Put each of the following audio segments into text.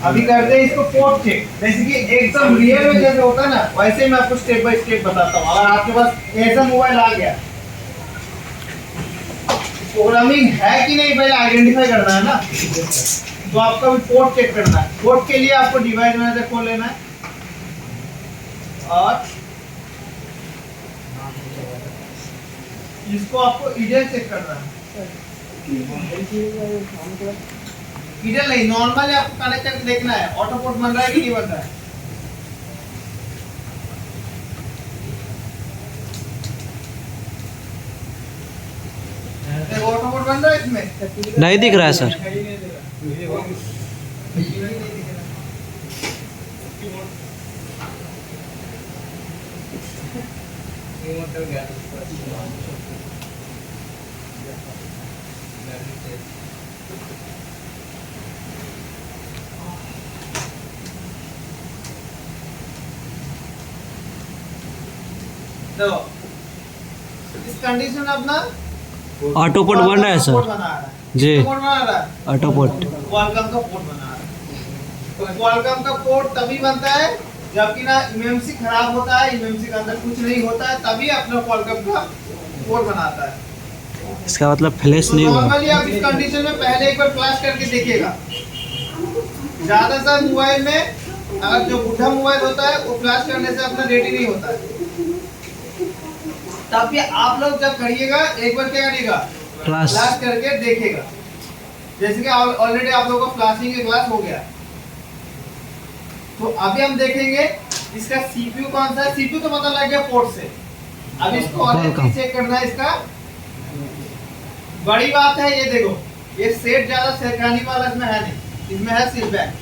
अभी करते हैं इसको पोर्ट चेक, जैसे कि एकदम रियल में जैसे होता है ना, वैसे मैं आपको स्टेप बाय स्टेप बताता हूँ। अगर आपके पास ऐसा मोबाइल आ गया, प्रोग्रामिंग है कि नहीं पहले आइडेंटिफाई करना है ना, तो आपका भी पोर्ट चेक करना है। पोर्ट के लिए आपको डिवाइस मैनेजर खोल लेना है और इसको आपको ईडल चेक करना है। ईडल नहीं, नॉर्मली आपको कनेक्ट करके देखना है ऑटो पोर्ट बन रहा है कि नहीं बन रहा है। ऑटो पोर्ट बन रहा है इसमें? नहीं दिख रहा है सर। देखो इस कंडीशन में अपना ऑटो पोर्ट बन रहा है पोर्ट सर। बना रहा है। जी, पोर्ट बना रहा है, ऑटो पोर्ट। क्वालकॉम का पोर्ट बना रहा है। तो क्वालकॉम का पोर्ट तभी बनता है जबकि ना एमएमसी खराब होता है, एमएमसी के अंदर कुछ नहीं होता है, तभी अपना क्वालकॉम का पोर्ट बनाता है। इसका मतलब फ्लैश तो नहीं हुआ। नॉर्मली आप इस कंडीशन में पहले एक बार फ्लैश करके देखिएगा। ज्यादातर मोबाइल में अगर जो बुढ़ा मोबाइल होता है वो फ्लैश करने से अपना रेडी नहीं होता है। तब भी आप लोग जब करिएगा एक बार क्या करिएगा, फ्लैश फ्लैश करके देखिएगा। जैसे कि ऑलरेडी आप लोगों को फ्लैशिंग का क्लास हो गया, तो अभी हम देखेंगे इसका सीपीयू कौन सा है। सीपीयू तो पता लग गया पोर्ट से, अब इसको और चेक करना है इसका। बड़ी बात है ये देखो, ये सेट ज्यादा सरकानी वाला इसमें है नहीं, इसमें है सिर्फ बैक।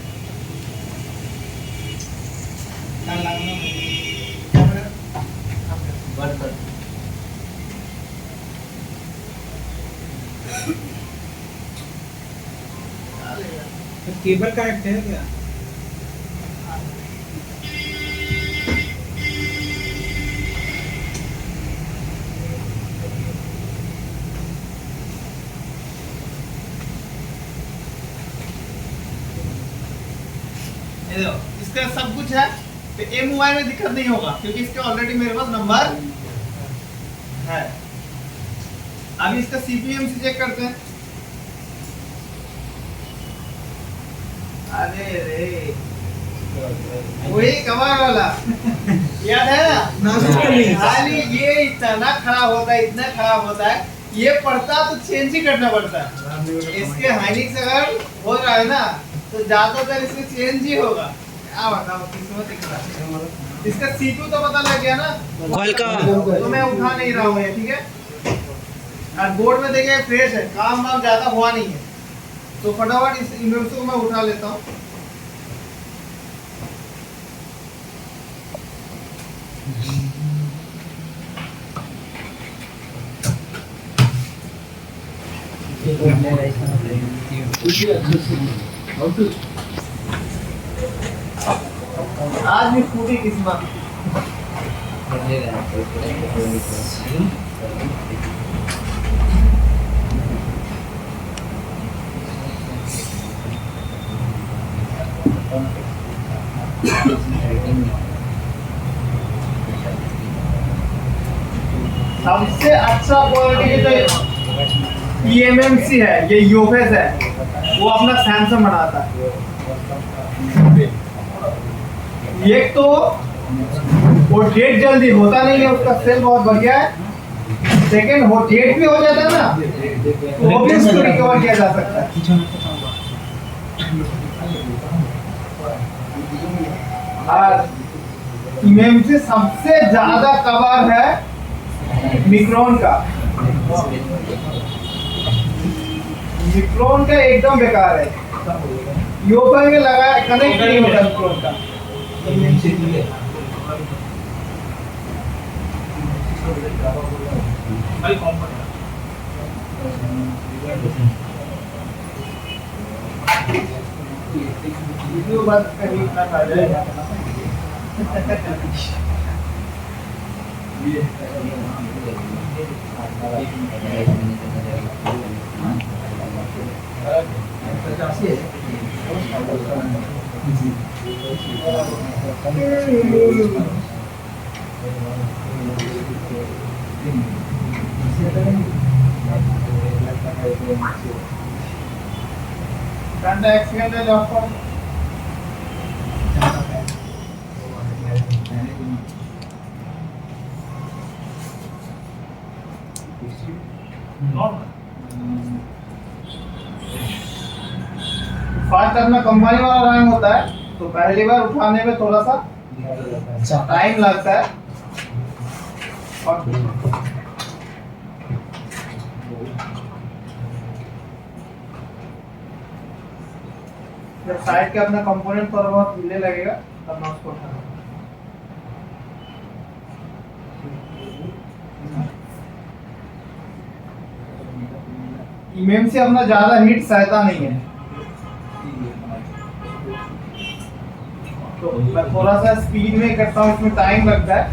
केबल कनेक्ट है क्या? ये देखो इसका सब कुछ है, तो ये मोबाइल में दिक्कत नहीं होगा क्योंकि इसके ऑलरेडी मेरे पास नंबर है। अभी इसका सीपीयू से चेक करते हैं। अरे रे वही कवर वाला याद है ना? खाली ये इतना खराब होता है, इतना खराब होता है, ये पड़ता तो चेंज ही करना पड़ता है। इसके हाइनिक्स अगर हो रहा है ना तो ज्यादातर इसमें चेंज ही होगा। क्या बताओ किस्मत है। इसका सीपीयू तो पता लग गया ना, तो मैं उठा नहीं रहा हूँ ये, ठीक है। और बोर्ड में देखिए फ्रेश है, काम वाम ज्यादा हुआ नहीं है, तो फटाफट इस इमेज को मैं उठा लेता हूँ। आज भी फूटी किस्मत। सबसे अच्छा क्वालिटी जो EMMC है, ये योफेस है, वो अपना सैमसंग बनाता है। एक तो वो डेट जल्दी होता नहीं है, उसका सेल बहुत बढ़िया है। सेकंड वो डेट भी हो जाता है ना, तो वो भी उसको रिकवर किया जा सकता है। और EMMC सबसे ज्यादा कवर है मिक्रोन का। मिक्रोन का एकदम बेकार है, योफेस में लगा कनेक्ट नहीं होता मिक्रोन का। बस कहीं इतना खा जाएगा। Front accident off for fast अपना कंपनी वाला रैंक होता है, तो पहली बार उठाने में थोड़ा सा टाइम लगता है और जब साइड के अपना कंपोनेंट थोड़ा बहुत हिले लगेगा तब मैं उसको उठाऊंगा। इमेम से अपना ज्यादा हीट सहता नहीं है, तो मैं थोड़ा सा स्पीड में करता हूँ, उसमें टाइम लगता है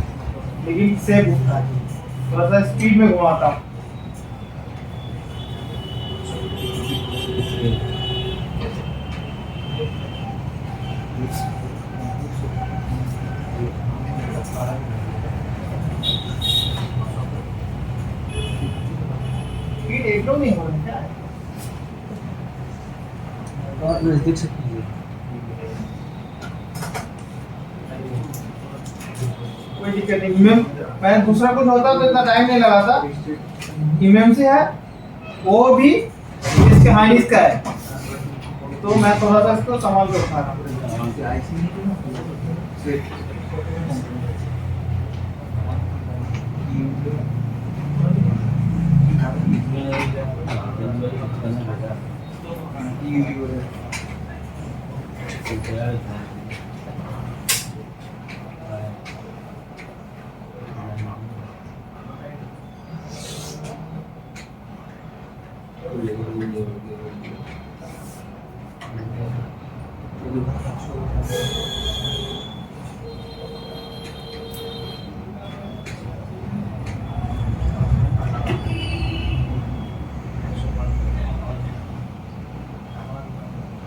लेकिन सेफ उठता है। थोड़ा सा स्पीड में घुमाता हूँ। स्पीड एकदम नहीं हो रहा है, और नजदीक से कीजिए। कोई दिक्कत नहीं। इमेम मैं दूसरा कुछ होता तो इतना टाइम नहीं लगाता। इमेम से है वो भी इसके हाइनिस का है, तो मैं थोड़ा सा इसको संभाल के उठा रहा हूँ।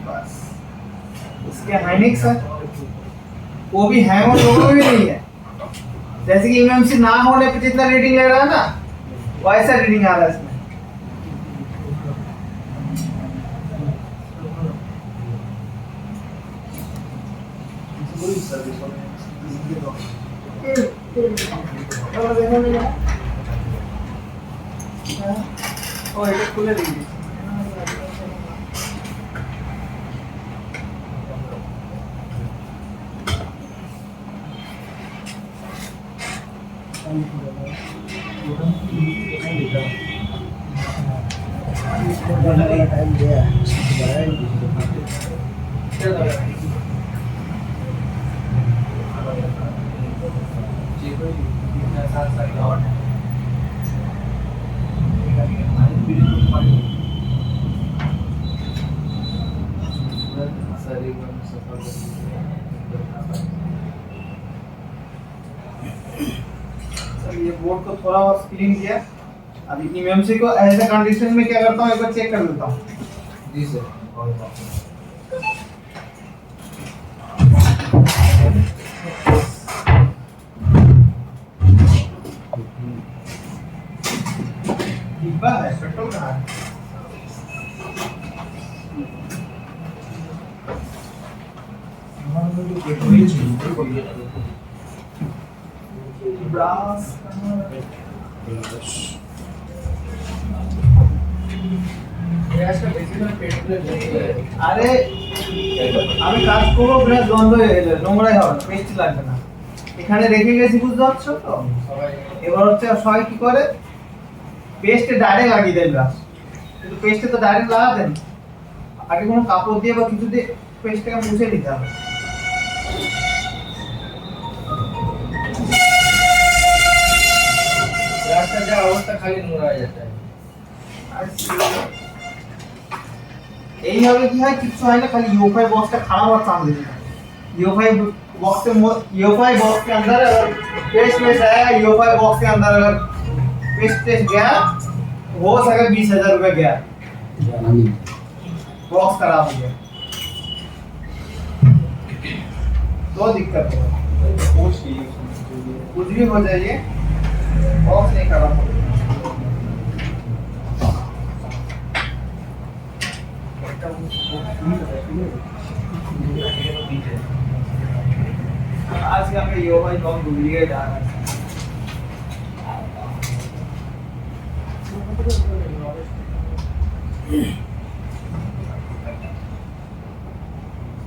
बस इसके हाइनिक्स है, वो भी हैंग और लोगों भी नहीं है। जैसे कि इमेमसी ना होने पे जितना रीडिंग ले रहा है ना, वैसा रीडिंग आ रहा है इसमें। ओ এটা খুলে দিই। टाइम दिया ये बोर्ड को थोड़ा बहुत क्लीन किया। अभी इमेमसी को ऐसे कंडीशन में क्या करता हूँ, एक बार चेक कर लेता हूँ। जी सर। डिब्बा है, पेट्रोल कहाँ है? ब्रास আরে আমি কাজ করবো, ব্রাশ বন্ধ হয়ে গেলে নোংরাই হবে, পেস্ট লাগবে না। এখানে রেখে গেছি, বুঝতে পারছো তো? এবার হচ্ছে সবাই কি করে, পেস্টে ডাইরেক্ট লাগিয়ে দেয় ব্রাশ, কিন্তু পেস্টে তো ডাইরেক্ট লাগাতেন, আগে কোনো কাপড় দিয়ে বা কিছু দিয়ে পেস্টটাকে মুছে নিতে হবে। रास्ता जा अवस्था खाली নোংরা হয়ে যাচ্ছে। এইভাবে কি হয়, কিছু হয় না, खाली यूएफआई बॉक्स का खराब और काम देता है। यूएफआई बॉक्स के अंदर अगर पेस्ट आया, यूएफआई बॉक्स के अंदर अगर पेस्ट गया, हो सके 20,000 रुपए गया, बॉक्स खराब हो गया। तो दिक्कत है। कुछ भी हो जाइए बॉक्स नहीं खराब होगा। आज का हमें योगा जॉब भूलिए जा रहा है।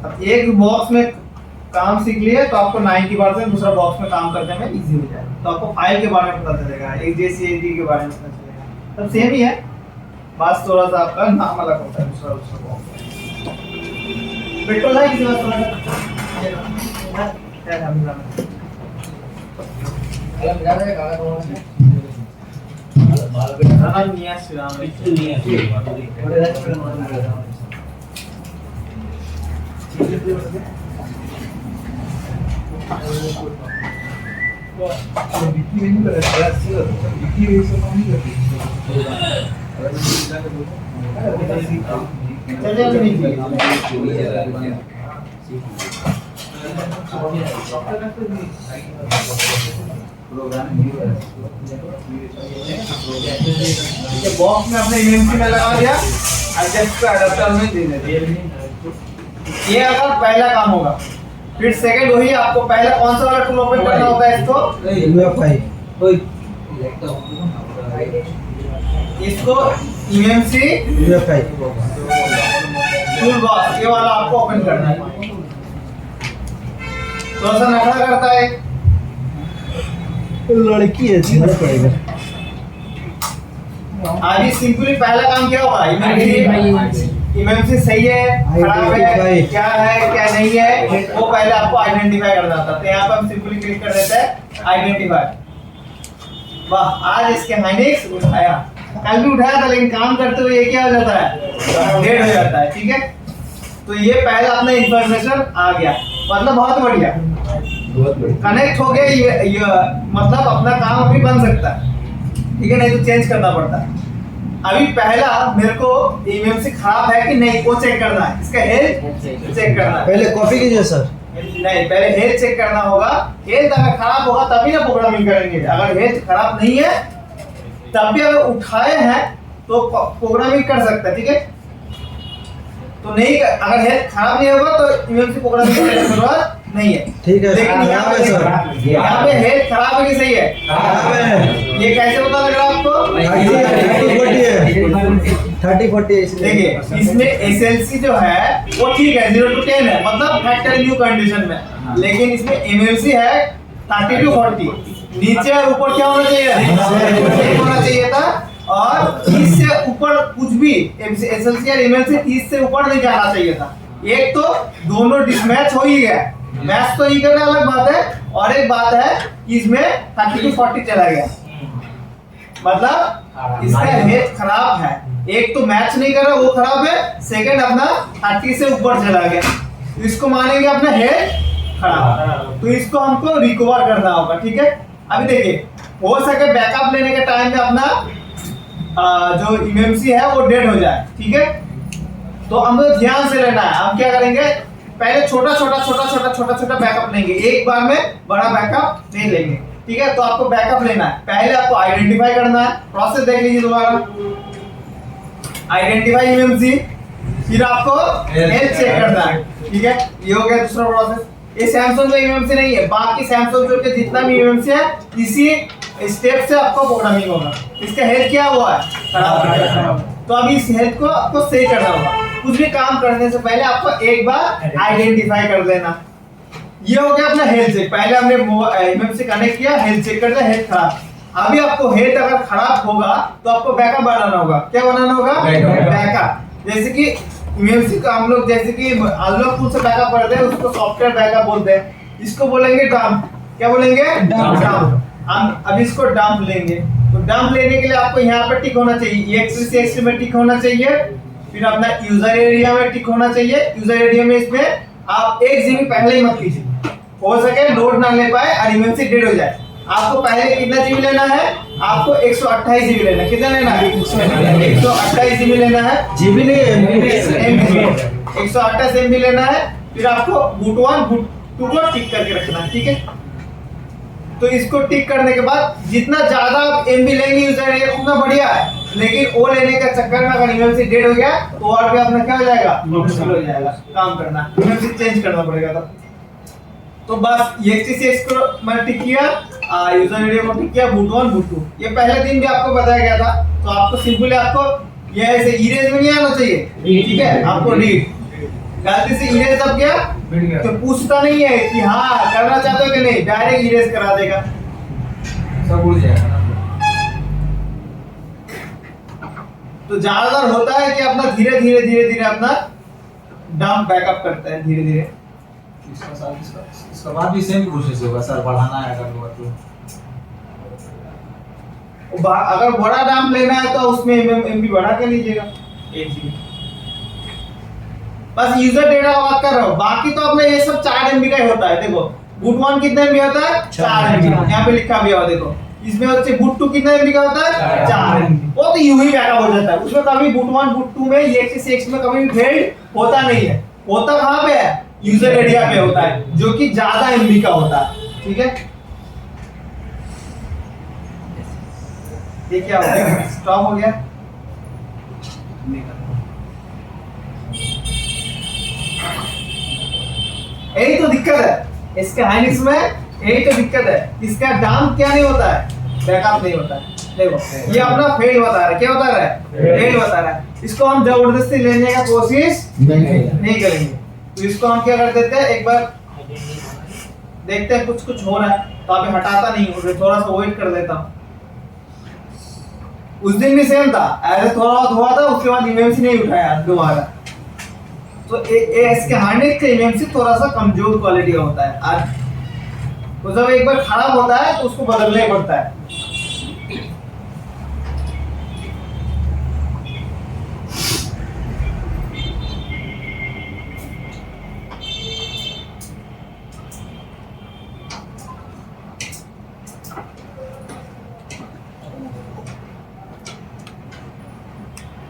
अब एक बॉक्स में काम सीख लिए तो आपको 90% दूसरा बॉक्स में काम करने में इजी हो जाएगा। तो आपको फाइल के बारे में पता चलेगा, XJCSD के बारे में पता चलेगा, सब सेम ही है, बस थोड़ा सा आपका नाम अलग होता है दूसरा बॉक्स। पेट्रोल है किसी बात थोड़ा सा क्या हम अलग जा रहा है काला कौन से खाना नहीं है श्रीराम नहीं है बड़े रात में मार रहा है। बिक्री नहीं कर रहा है, बिक्री वैसे काम नहीं करती। चलिए अभी नहीं बॉक्स में अपने इमेंसी में लगा दिया, एडजस्ट का अडाप्टर में दे दिया। ये अगर पहला काम होगा, फिर सेकंड वही आपको पहला कौन सा वाला टूल ओपन करना होता है इसको इमेंसी टूल बॉक्स ये वाला आपको ओपन करना है। थोड़ा सा नखरा करता है, लड़की है समझ पाएगा। अभी सिंपली पहला काम क्या होगा, इमेंसी सही है खराब है क्या नहीं है वो पहले आपको आइडेंटिफाई करना था। तो यहाँ पर हम सिंपली क्लिक कर देते हैं आइडेंटिफाई। वाह, आज इसके हाइनेक्स उठाया, कल भी उठाया था लेकिन काम करते हुए ये क्या हो जाता है, डेड हो जाता है। ठीक है, तो ये पहला अपना इंफॉर्मेशन आ गया, मतलब बहुत बढ़िया कनेक्ट हो गया। ये मतलब अपना काम अभी बन सकता है, ठीक है, नहीं तो चेंज करना पड़ता है। अभी पहला मेरे को इमेंसी खराब है कि नहीं वो चेक करना है, इसका हेल्थ चेक करना है। पहले कॉपी कीजिए सर। नहीं, पहले हेल्थ चेक करना होगा। हेल्थ अगर खराब होगा तभी ना प्रोग्रामिंग करेंगे। अगर हेल्थ खराब नहीं है तब भी अगर उठाए हैं तो प्रोग्रामिंग कर सकते हैं। ठीक है, तो नहीं अगर हेल्थ खराब नहीं होगा तो इमेंसी प्रोग्रामिंग करने की जरूरत नहीं है। ठीक है, लेकिन यहाँ पे हेल्थ खराब है कि सही है, ये कैसे पता लग रहा है आपको? 30-40 देखिए इसमें एसएलसी जो है वो ठीक है 0 to 10 है, मतलब फैक्टर न्यू कंडीशन में। लेकिन इसमें एमएलसी है 30 to 40, नीचे और ऊपर क्या होना चाहिए, होना चाहिए था। और 30 से ऊपर कुछ भी एसएलसी और एमएलसी 30 से ऊपर नहीं जाना चाहिए था। एक तो दोनों डिसमैच हो ही गया, मैच तो ही करना अलग बात है, और एक बात है इसमें 30 to 40 चला गया, मतलब इसका हेल्थ खराब है। एक तो मैच नहीं कर रहा वो खराब है, सेकंड अपना 30 से ऊपर चला गया, तो इसको मानेंगे अपना हेल्थ खराब। तो इसको हमको रिकवर करना होगा। ठीक है, अभी देखिए हो सके बैकअप लेने के टाइम में अपना जो इमेंसी है वो डेड हो जाए। ठीक है, तो हमें ध्यान से लेना है। हम क्या करेंगे, पहले छोटा छोटा बैकअप लेंगे, एक बार में बड़ा बैकअप नहीं लेंगे। ठीक है, तो आपको बैकअप लेना है, पहले आपको आइडेंटिफाई करना है। प्रोसेस देख लीजिए दोबारा, आइडेंटिफाई इमेंसी, फिर आपको हेल्थ चेक करना है। ठीक है, ये हो गया दूसरा प्रोसेस। ये सैमसंग का इमेंसी नहीं है, बाकी सैमसंग के जितना भी इमेंसी है इसी स्टेप से आपको प्रोग्रामिंग होगा। इसका हेल्थ क्या हुआ है, खराब है, तो अभी इस हेल्थ को आपको सही करना होगा। कुछ भी काम करने से पहले आपको एक बार आइडेंटिफाई कर लेना। ये हो गया अपना हेल्थ चेक, पहले हमने इमेंसी कनेक्ट किया, हेल्थ चेक कर दिया, हेल्थ खराब। अभी आपको हेल्थ अगर खराब होगा तो आपको बैकअप बनाना होगा। क्या बनाना होगा, बैकअप। जैसे कि इमेंसी का हम लोग जैसे कि अनलॉक टूल से बैकअप करते हैं, उसको सॉफ्टवेयर बैकअप बोलते हैं। इसको बोलेंगे डंप। क्या बोलेंगे, डंप। हम अभी इसको डंप लेंगे, तो डंप लेने के लिए आपको यहाँ पर टिक होना चाहिए, EXE में टिक होना चाहिए, फिर अपना यूजर एरिया में टिक होना चाहिए। यूजर एरिया में इसमें आप 1 GB पहले ही मत कीजिए, हो सके लोड ना ले पाए और इमेंसी डेड हो जाए। आपको पहले कितना जीबी लेना है, आपको 128 जीबी लेना है। कितना लेना है, 128 जीबी लेना है, जीबी नहीं, 128 MB लेना है। फिर आपको boot 1 boot 2 को टिक करके रखना है, ठीक है। तो इसको टिक करने के बाद जितना ज्यादा आप एमबी लेंगे यूजर एरिया उतना बढ़िया है, लेकिन वो लेने के चक्कर में अगर ईमेल से डेड हो गया तो और भी अपना क्या हो जाएगा, मुश्किल हो जाएगा काम करना, ईमेल से चेंज करना पड़ेगा। तो बस ये चीज को मैंने टिक किया, यूजर एरिया को टिक किया, boot 1 boot 2 ये पहले दिन भी आपको बताया गया था। तो आपको सिंपली आपको ये ऐसे इरेज में नहीं आना चाहिए, ठीक है, आपको रीड गलती से इरेज दब गया तो पूछता नहीं है कि हाँ करना चाहते हो कि नहीं, डायरेक्ट इरेज करा देगा, सब उड़ जाएगा। तो ज्यादातर होता है कि अपना धीरे धीरे अपना डंप बैकअप करता है धीरे धीरे। इसका बाद भी सेम प्रोसेस होगा सर, बढ़ाना है अगर हुआ तो। अगर बड़ा डंप लेना है तो उसमें एमबी बढ़ा के लीजिएगा 1 GB। बस यूजर डेटा का बात कर रहा हूँ, बाकी तो अपने ये सब 4 MB का ही होता है। देखो boot 1 कितने MB होता है, 4 MB, यहाँ पे लिखा भी हुआ देखो। इसमें बच्चे boot 2 कितने MB का होता है, 4 MB। वो तो यूं ही बैकअप हो जाता है, उसमें कभी boot 1 boot 2 में EXE6 में कभी भी फेल्ड होता नहीं है। होता कहाँ पे है, यूजर एरिया पे होता है, जो कि ज्यादा MB का होता है, ठीक है। ये क्या हो गया, स्टॉप हो गया। यही तो दिक्कत है इसके हाइनिक्स में, यही तो दिक्कत है। इसका दाम क्या नहीं होता है, बैकअप नहीं होता है। देखो ये अपना फेल बता रहा है, क्या बता रहा है, फेल बता रहा है। इसको हम जबरदस्ती लेने का कोशिश नहीं करेंगे। तो इसको हम क्या कर देते हैं, एक बार देखते हैं कुछ हो रहा है तो अभी हटाता नहीं हूँ, थोड़ा सा वेट कर देता हूँ। उस दिन भी सेम था, ऐसे थोड़ा बहुत हुआ था, उसके बाद इमेमसी नहीं उठाया दोबारा। तो इसके हार्डनेस के इमेमसी थोड़ा सा कमजोर क्वालिटी का होता है आज। तो जब एक बार खराब होता है तो उसको बदलना ही पड़ता है।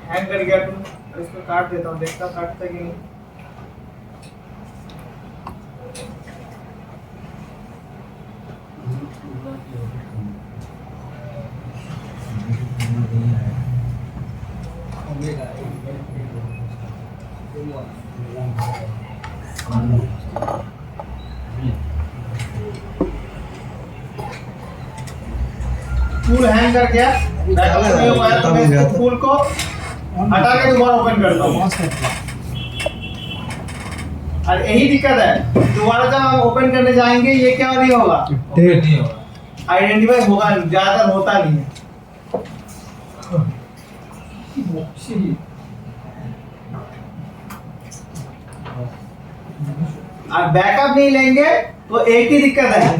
हैंग कर गया तो इसको काट देता हूँ, देखता काटता कि नहीं। फूल हैंग कर गया, बैकअप नहीं हो पाया तो मैं इसको फूल को हटा के दोबारा ओपन करता हूँ। और यही दिक्कत है, दोबारा जब हम ओपन करने जाएंगे ये क्या नहीं होगा, आइडेंटिफाई होगा नहीं, ज्यादातर होता नहीं है। और बैकअप नहीं लेंगे तो एक ही दिक्कत है,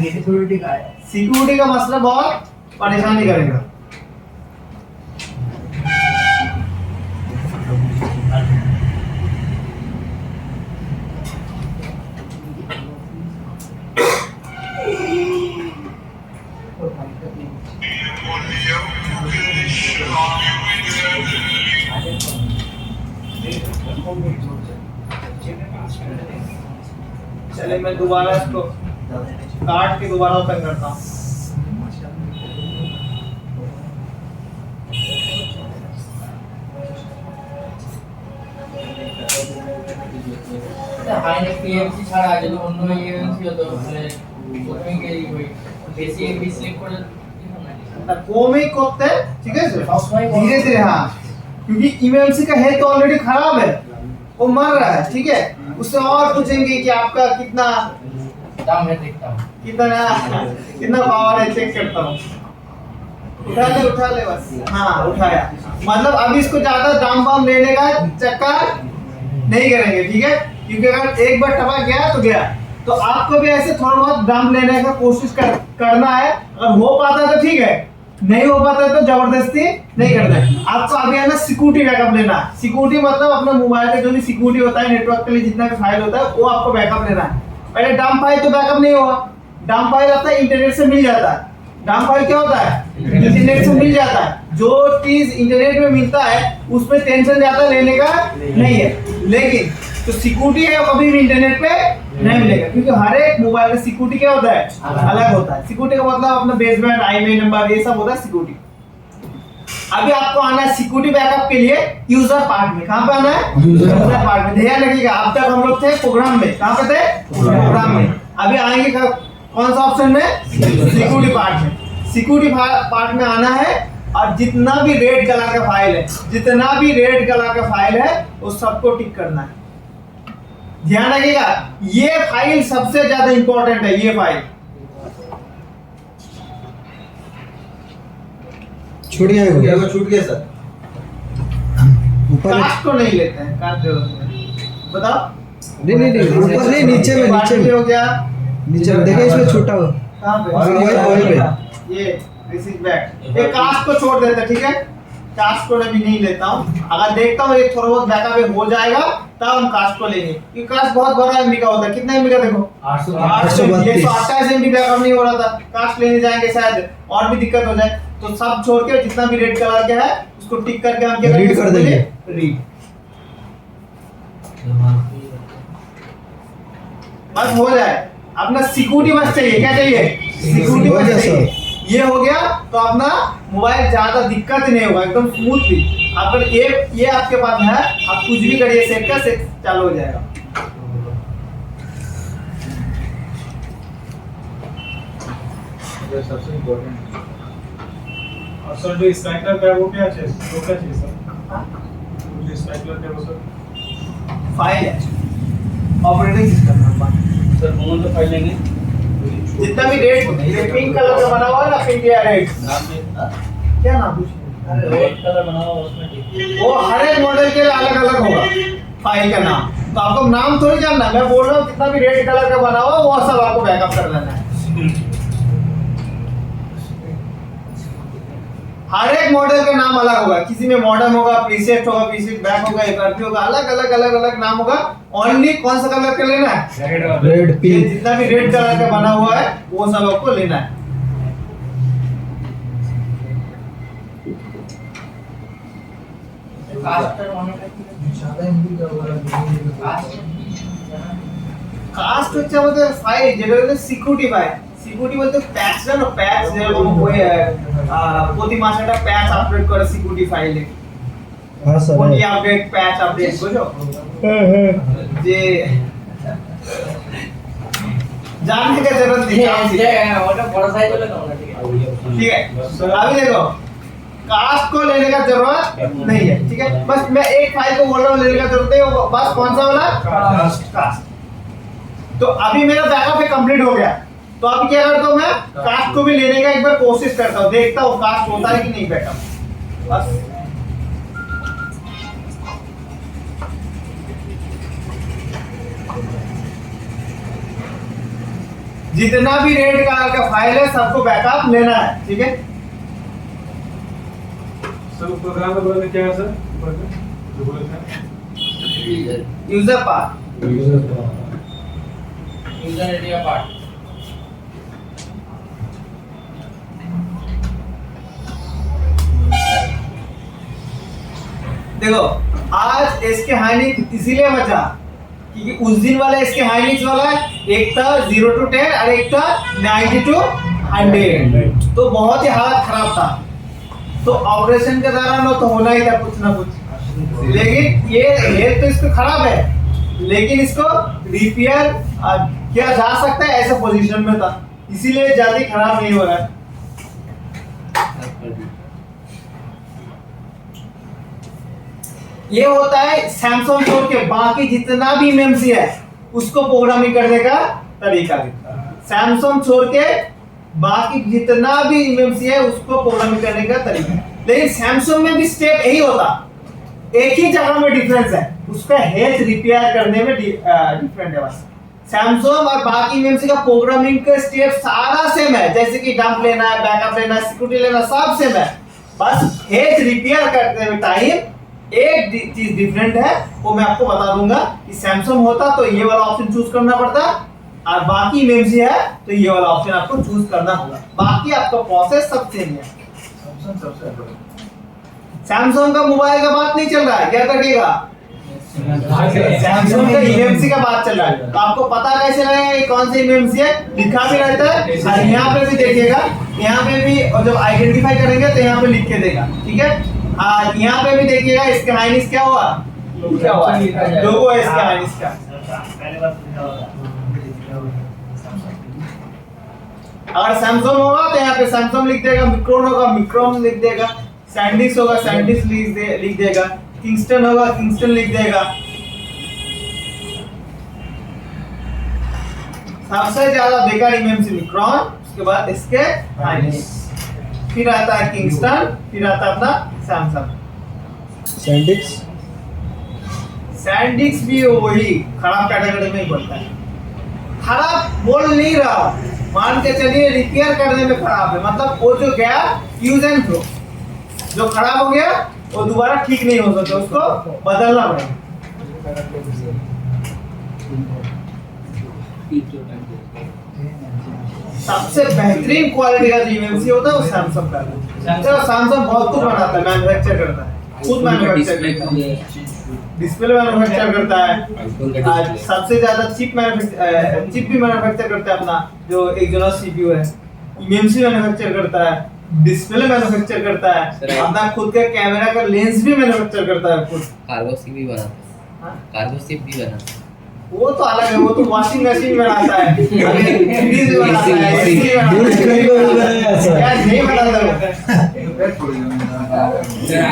सिक्योरिटी का मसला बहुत परेशानी करेगा। चले मैं दोबारा इसको काट के दोबारा ओपन करता हूँ। হাইনেক পিএমসি ছাড়া যদি অন্য ইএমসি হতো তাহলে প্রথমে গিয়ে ওই বেশি এমবি সিলেক্ট করে कॉम ही करते हैं, ठीक है धीरे धीरे। हाँ क्योंकि इमएमसी का हेल्थ ऑलरेडी खराब है, वो मर रहा है, ठीक है। उससे और पूछेंगे कि आपका कितना दाम है, देखता हूँ कितना पावर है, चेक करता हूँ। उठा ले बस। हाँ उठाया, मतलब अभी इसको ज्यादा दाम वाम लेने का चक्कर नहीं करेंगे, ठीक है। क्योंकि अगर एक बार टपक गया तो गया। तो आपको भी ऐसे थोड़ा बहुत दाम लेने का कोशिश करना है। अगर हो पाता है तो ठीक है, नहीं हो पाता है तो जबरदस्ती नहीं करना है। आपको अभी है ना सिक्योरिटी बैकअप लेना है। सिक्योरिटी मतलब अपने मोबाइल का जो भी सिक्योरिटी होता है, नेटवर्क के लिए जितना भी फाइल होता है वो आपको बैकअप लेना है। पहले डंप फाइल तो बैकअप नहीं होगा, डंप फाइल आता है इंटरनेट से मिल जाता है। डंप फाइल क्या होता है, इंटरनेट से मिल जाता है। जो चीज इंटरनेट में मिलता है उसमें टेंशन ज्यादा लेने का नहीं है, लेकिन जो सिक्योरिटी है वो कभी भी इंटरनेट पे नहीं मिलेगा, क्योंकि हर एक मोबाइल का सिक्योरिटी क्या होता है, अलग होता है। सिक्योरिटी का मतलब अपना बेसबैंड, आईएमईआई नंबर, ये सब होता है सिक्योरिटी। अभी आपको आना है सिक्योरिटी बैकअप के लिए यूजर पार्ट में। कहां पे आना है? यूजर पार्ट में। ध्यान रखिएगा, अब तक हम लोग थे प्रोग्राम में। कहां पे थे? प्रोग्राम में। अभी आएंगे कौन सा ऑप्शन में? सिक्योरिटी पार्ट में। सिक्योरिटी पार्ट में आना है और जितना भी रेड कलर का फाइल है, जितना भी रेड कलर का फाइल है वो सबको टिक करना है। ध्यान रखिएगा, ये फाइल सबसे ज्यादा इंपॉर्टेंट है। ये फाइल छूट गया है वो। छूट गया सर। ऊपर कास्ट को नहीं लेते हैं, कास्ट जरूरत नहीं। बताओ। नहीं ऊपर नहीं, नीचे में, नीचे में हो गया। नीचे में देखिए, इसमें छूटा हुआ। कहां पे? वही पे। ये दिस इज बैक। ये कास्ट को छोड़ देते हैं, ठीक है? कास्ट को मैं भी नहीं लेता हूं। अगर देखता हूं ये थोड़ा बहुत बैकअप हो जाएगा तब हम कास्ट को लेंगे, क्योंकि कास्ट बहुत बड़ा एमबी का होता है। कितना एमबी का देखो? 828 एमबी बैकअप नहीं हो रहा था। कास्ट लेने जाएंगे शायद और भी दिक्कत हो जाए, तो सब छोड़ के जितना भी रेड कलर का है उसको टिक करके हम क्या रीड कर देंगे। रीड बस हो जाए। अपना सिक्योरिटी बस चाहिए। क्या चाहिए? सिक्योरिटी बस चाहिए। ये हो गया तो अपना मोबाइल ज्यादा दिक्कत नहीं होगा, एकदम स्मूथली। अगर ये आपके पास है, आप कुछ भी करिए, सेट का सेट चालू हो जाएगा। ये सबसे इम्पोर्टेंट। और सर जो स्पाइकलर का है वो क्या चाहिए? वो क्या चाहिए सर? जो स्पाइकलर का है वो सर फाइल है, ऑपरेटिंग सिस्टम है। सर कौन सा फाइल लेंगे? जितना भी रेड पिंक कलर का बना हुआ है ना, पिंक या रेड, क्या नाम पूछ? रेड कलर बना हुआ उसमें ठीक। वो हर एक मॉडल के लिए अलग अलग होगा फाइल का नाम। तो आपको नाम थोड़ी जानना है, मैं बोल रहा हूँ जितना भी रेड कलर का बना हुआ वो सब आपको बैकअप कर लेना है। हर एक मॉडल का नाम अलग होगा, किसी में मॉडर्न होगा, प्रीसेट होगा, प्रीसेट बैक होगा, एफआरपी होगा, अलग अलग नाम होगा। ओनली कौन सा कलर का लेना है? रेड ये पिंक। जितना भी रेड कलर का बना हुआ है वो सब आपको लेना है। कास्ट হচ্ছে আমাদের ফাইল, যেটা হলো সিকিউরিটি ফাইল। সিকিউরিটি বলতে প্যাচ জানো, প্যাচ যেরকম ওই প্রতি মাসে একটা প্যাচ আপডেট করে সিকিউরিটি ফাইলে। हाँ सर কোনটি है। আপডেট, প্যাচ আপডেট, বুঝো? যে जानने का जरूरत नहीं है। ওটা বড় সাইজ হলে কেমন? ঠিক আছে। ठीक है, अभी देखो कास्ट को लेने का जरूरत नहीं है, ठीक है? बस मैं एक फाइल को बोल रहा हूँ लेने का जरूरत है, वो बस कौन सा वाला? कास्ट। तो अभी मेरा बैकअप कंप्लीट हो गया, तो अभी क्या करता हूँ मैं? कास्ट को भी लेने का एक बार कोशिश करता हूँ, देखता हूँ कास्ट होता है कि नहीं बैकअप। बस जितना भी रेड कलर का फाइल है सबको बैकअप लेना है, ठीक है? सर प्रोग्राम का बोलते क्या है सर? ऊपर का जो बोले थे user part. User area part. देखो आज इसके हाइनिक इसीलिए बचा क्योंकि उस दिन वाला इसके हाइनिक्स वाला एक था 0 to 10 और एक था 90 to 100, तो बहुत ही हालत खराब था। तो ऑपरेशन के दौरान तो होना ही था कुछ ना कुछ, लेकिन ये हेल्थ तो इसको खराब है, लेकिन इसको रिपेयर किया जा सकता है, ऐसे पोजीशन में था, इसीलिए जल्दी खराब नहीं हो रहा है। ये होता है सैमसंग छोड़ के बाकी जितना भी मेमसी है उसको प्रोग्रामिंग करने का तरीका। सैमसंग छोड़ के बाकी जितना भी मेमसी है उसको प्रोग्रामिंग करने का तरीका। लेकिन सैमसंग में भी स्टेप यही होता, एक ही जगह में डिफरेंस है, उसका हेल्थ रिपेयर करने में डिफरेंट है बस। सैमसंग और बाकी मेमसी का प्रोग्रामिंग का स्टेप सारा सेम है, जैसे कि डंप लेना है, बैकअप लेना है, सिक्योरिटी लेना, सब सेम है, बस हेल्थ रिपेयर करते हुए टाइम एक चीज डिफरेंट है, वो मैं आपको बता दूंगा कि सैमसंग होता तो ये वाला ऑप्शन चूज करना पड़ता, और बाकी मेमसी है तो ये वाला ऑप्शन आपको चूज करना होगा। बाकी आपका प्रोसेस सब सेम है। सैमसंग सबसे सैमसंग का मोबाइल का बात नहीं चल रहा है, याद रखिएगा। सैमसंग का इमेमसी का बात चल रहा है। तो आपको पता कैसे लगेगा ये कौन सी इमेमसी है? लिखा भी रहता है और यहाँ पे भी देखिएगा, यहाँ पे भी, और जब आइडेंटिफाई करेंगे तो यहाँ पे लिख के देगा, ठीक है। यहाँ पे भी देखिएगा इसका हाइनिस क्या हुआ, क्या हुआ, लोगो है इसका हाइनिस का। अगर सैमसंग होगा तो यहाँ पे सैमसंग लिख देगा, मिक्रोन होगा मिक्रोन लिख देगा, सैंडिक्स होगा सैंडिक्स लिख देगा, किंगस्टन होगा किंगस्टन लिख देगा। सबसे ज्यादा बेकार इमेमसी मिक्रोन, उसके बाद इसके हाइनिस, फिर आता है किंगस्टन, फिर आता है अपना सैमसंग। सैंडिक्स सैंडिक्स भी वही खराब कैटेगरी में ही पड़ता है। खराब बोल नहीं रहा, मान के चलिए रिपेयर करने में खराब है, मतलब वो जो गया यूज एंड थ्रो, जो खराब हो गया वो दोबारा ठीक नहीं हो सकता, उसको बदलना पड़ेगा। सबसे बेहतरीन क्वालिटी का जो इमेमसी होता है वो सैमसंग का है। चलो सैमसंग बहुत कुछ बनाता है, मैन्युफैक्चर करता है, खुद मैन्युफैक्चर करता है, डिस्प्ले मैन्युफैक्चर करता है, सबसे ज्यादा चिप भी मैन्युफैक्चर करता है अपना, जो एक्सिनोस सीपीयू है, इमेमसी मैन्युफैक्चर करता है, डिस्प्ले मैन्युफैक्चर करता है, अपना खुद का कैमरा का लेंस भी मैन्युफैक्चर करता है खुद। कार्गो शिप भी बनाता है, कार्गो शिप भी बनाता है। वो तो अलग है, वो तो वॉशिंग मशीन बनाता है, फ्रिज बनाता है, एसी बनाता है, यार नहीं बनाता है।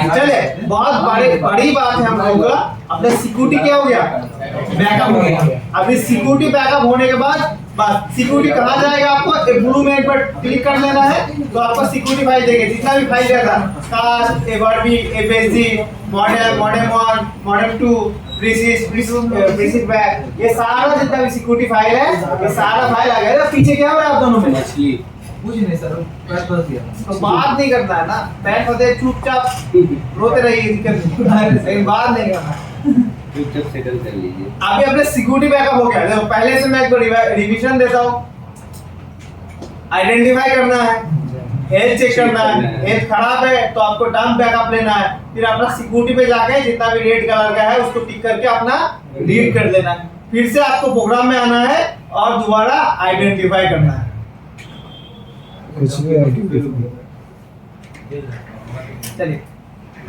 चले बहुत बड़ी बात है हम लोगों का, अपना सिक्योरिटी क्या हो गया, बैकअप हो गया। अभी सिक्योरिटी बैकअप होने के बाद बस सिक्योरिटी कहाँ जाएगा, आपको ब्लू में एक बार क्लिक कर लेना है तो आपको सिक्योरिटी फाइल देंगे, जितना भी फाइल रहेगा, कास्ट, एवर्बी, एफएसडी, मॉडेम 1, मॉडेम 2, प्रीसिज बैक, ये सारा जितना भी सिक्योरिटी फाइल है, ये सारा फाइल आ गया। पीछे क्या हो रहा है आप दोनों में? कुछ नहीं सर, पैर फंस गया। तो बात नहीं करना है ना, पैर फंसे चुपचाप रोते रहिए, दिक्कत नहीं, लेकिन बात नहीं करना, चुपचाप सेटल कर लीजिए। अभी अपने सिक्योरिटी बैकअप हो गया। देखो पहले से मैं एक बार रिवीजन देता हूँ। आइडेंटिफाई करना है, हेल्थ चेक करना है, हेल्थ खराब है तो आपको डंप बैकअप लेना है, फिर अपना सिक्योरिटी पे जाके जितना भी रेड कलर का है उसको टिक करके अपना रीड कर लेना है, फिर से आपको प्रोग्राम में आना है और दोबारा आइडेंटिफाई करना है। चलिए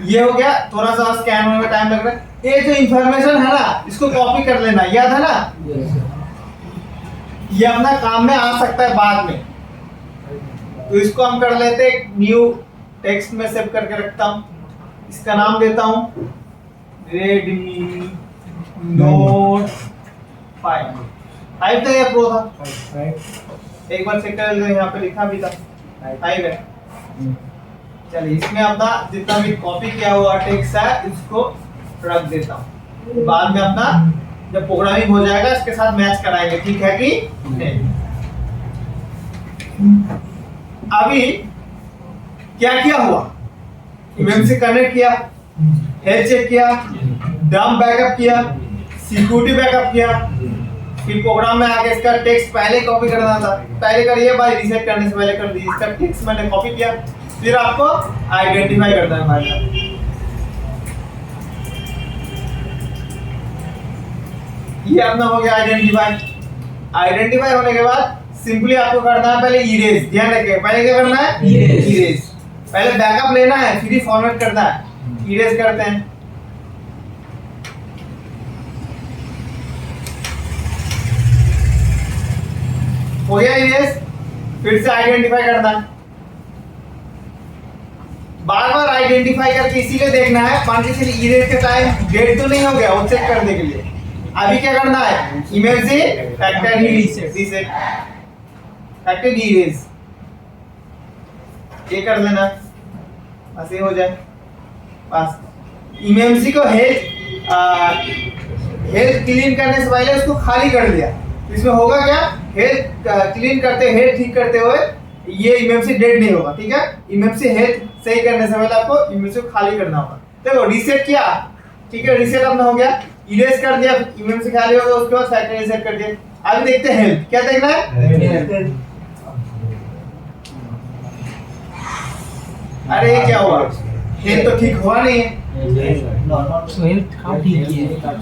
ये हो गया, थोड़ा सा स्कैन होने में टाइम लग रहा है। ये जो इंफॉर्मेशन है ना इसको कॉपी कर लेना, याद है ना, ये अपना काम में आ सकता है बाद में, तो इसको हम कर लेते हैं न्यू टेक्स्ट में सेव करके रखता हूं, इसका नाम देता हूं रेडमी नोट 5 था या प्रो था, एक बार चेक कर लेते, यहाँ पे लिखा भी था 5 है। चलिए इसमें अपना जितना भी कॉपी किया हुआ टेक्स्ट है इसको रख देता हूँ, बाद में अपना जब प्रोग्रामिंग हो जाएगा इसके साथ मैच कराएंगे, ठीक है कि नहीं। अभी क्या क्या हुआ, इमेज से कनेक्ट किया, हेल्थ चेक किया, डंप बैकअप किया, सिक्योरिटी बैकअप किया, फिर प्रोग्राम में आके इसका टेक्स्ट पहले कॉपी करना था, पहले करिए भाई, रीसेट करने से पहले कर दीजिए, इसका टेक्स्ट मैंने कॉपी किया, फिर आपको आइडेंटिफाई करना है भाई साहब। ये अपना हो गया आइडेंटिफाई। आइडेंटिफाई होने के बाद सिंपली आपको करना है पहले इरेज, ध्यान रखिए पहले क्या करना है, इरेज। पहले बैकअप लेना है फिर ही फॉर्मेट करना है, इरेज करते हैं। हो गया इरेज, फिर से आइडेंटिफाई करना है, बार बार आइडेंटिफाई करके इसीलिए देखना है, मान के चलिए इरेज के टाइम डेट तो नहीं हो गया, वो चेक करने के लिए अभी क्या करना है, इमेज से फैक्टर रीसेट, फैक्टर इरेज, ये कर लेना, बस ये हो जाए। बस इमेज को हेल्थ क्लीन करने से पहले उसको खाली कर दिया, इसमें होगा क्या, हेल्थ क्लीन करते, हेल्थ ठीक करते हुए ये इमेज से डेड नहीं होगा, ठीक है। इमेज से हेल्थ सही करने से पहले आपको इमेज को खाली करना होगा। देखो रीसेट किया, ठीक है, रीसेट अपना हो गया, इरेज कर दिया, इमेज से खाली हो गया, उसके बाद फैक्टर रीसेट कर दिया। अभी देखते हैं हेल्थ, क्या देखना है, अरे ये क्या हुआ, हेल्थ तो ठीक हुआ नहीं है।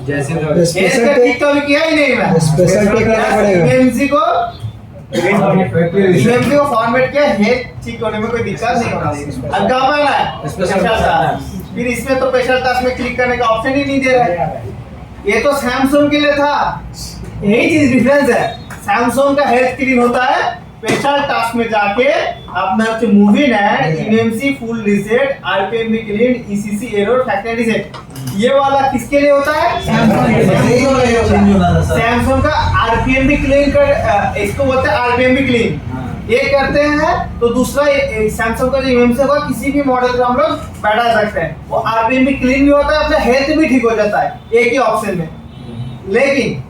जैसे हेल्थ का ठीक तो अभी किया ही नहीं मैं। स्पेशल टेक लेना पड़ेगा। इमेमसी को फॉर्मेट किया, हेल्थ ठीक होने में कोई दिक्कत नहीं होगा। अब कहाँ पर है स्पेशल टास्क, फिर इसमें तो स्पेशल टास्क में क्लिक करने का ऑप्शन ही नहीं दे रहा है। ये तो सैमसंग के लिए था, यही चीज डिफरेंस है। सैमसंग का हेल्थ स्क्रीन होता है, स्पेशल टास्क में जाके अपना जो मूवी है इमेमसी फुल रीसेट, आरपीएम भी clean, ECC error, factory reset, ये वाला किसके लिए होता है? सैमसंग का आरपीएम भी क्लीन कर, इसको बोलते हैं आरपीएम भी क्लीन। ये करते हैं तो दूसरा सैमसंग का जो इमेमसी होगा किसी भी मॉडल को हम लोग बैठा सकते हैं, वो आरपीएम भी क्लीन भी होता है, अपना हेल्थ भी ठीक हो जाता है एक ही ऑप्शन में। लेकिन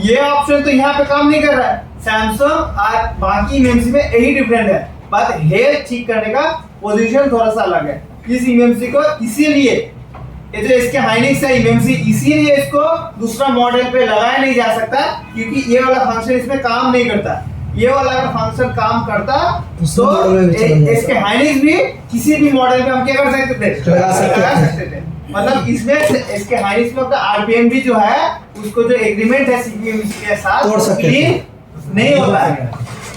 ये ऑप्शन तो यहाँ पे काम नहीं कर रहा है। सैमसंग और बाकी इमेमसी में यही डिफरेंट है, बट हेल्थ ठीक करने का पोजीशन थोड़ा सा अलग है। इस इमेमसी को इसीलिए ये जो इसके हाइनिक्स है इमेमसी, इसीलिए इसको दूसरा मॉडल पे लगाया नहीं जा सकता, क्योंकि ये वाला फंक्शन इसमें काम नहीं करता। ये वाला अगर फंक्शन काम करता तो इसके हाइनिक्स भी किसी भी मॉडल पे हम क्या कर सकते थे, लगा सकते थे। मतलब इसमें इसके हाइनिक्स में आरपीएम भी जो है उसको जो एग्रीमेंट है सीपीयू के साथ क्लीन नहीं होता है।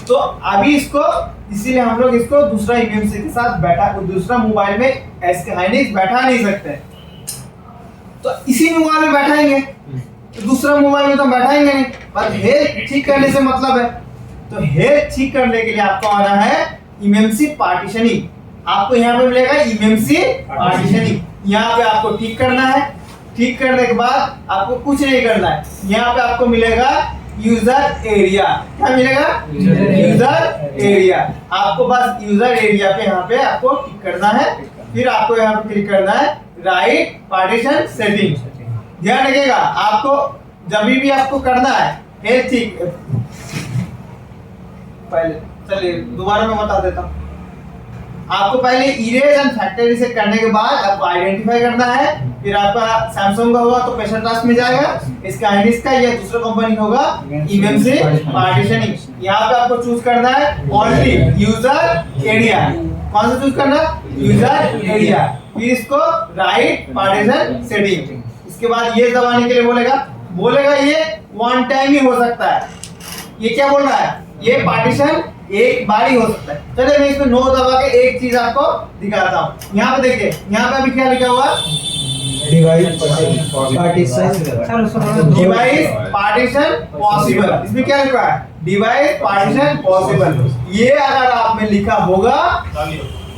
तो अभी इसको इसीलिए हम लोग इसको दूसरा इमेमसी के साथ बैठा, दूसरा मोबाइल में इसके हाइनिक्स बैठा नहीं सकते। तो इसी मोबाइल में बैठाएंगे, तो दूसरा मोबाइल में तो बैठाएंगे नहीं। पर हेल्थ ठीक करने से मतलब है, तो हेल्थ ठीक करने के लिए आपको आना है इमेमसी पार्टीशनिंग। आपको यहाँ पे मिलेगा इमेमसी पार्टीशनिंग, यहाँ पे आपको ठीक करना है। ठीक करने के बाद आपको कुछ नहीं करना है, यहाँ पे आपको मिलेगा यूजर एरिया। क्या मिलेगा? User area. आपको बस यूजर एरिया पे यहाँ पे आपको क्लिक करना है, फिर आपको यहाँ पे क्लिक करना है राइट पार्टीशन सेटिंग। ध्यान रखिएगा, आपको जब भी आपको करना है हेल्थ ठीक, पहले चलिए दोबारा मैं बता देता हूँ। आपको पहले इरेज एंड फैक्ट्री रीसेट करने के बाद आपको आइडेंटिफाई करना है, फिर आपका सैमसंग का होगा तो स्पेशल टास्क में जाएगा, इसका हाइनिक्स का या दूसरा कंपनी होगा इमेमसी पार्टीशनिंग। यहाँ पे आपको चूज करना है ओनली यूजर एरिया। कौन सा चूज करना? User area. फिर इसको राइट पार्टीशन सेटिंग। इसके बाद ये दबाने के लिए बोलेगा ये वन टाइम ही हो सकता है। ये क्या बोल रहा है? ये पार्टीशन एक बार ही हो सकता है। चलिए मैं इसमें नो दबा के एक चीज आपको दिखाता हूँ। यहाँ पे देखिए, यहाँ पे अभी क्या लिखा हुआ? Device partition possible. इसमें क्या लिखा है? Device partition possible. ये अगर आप में लिखा होगा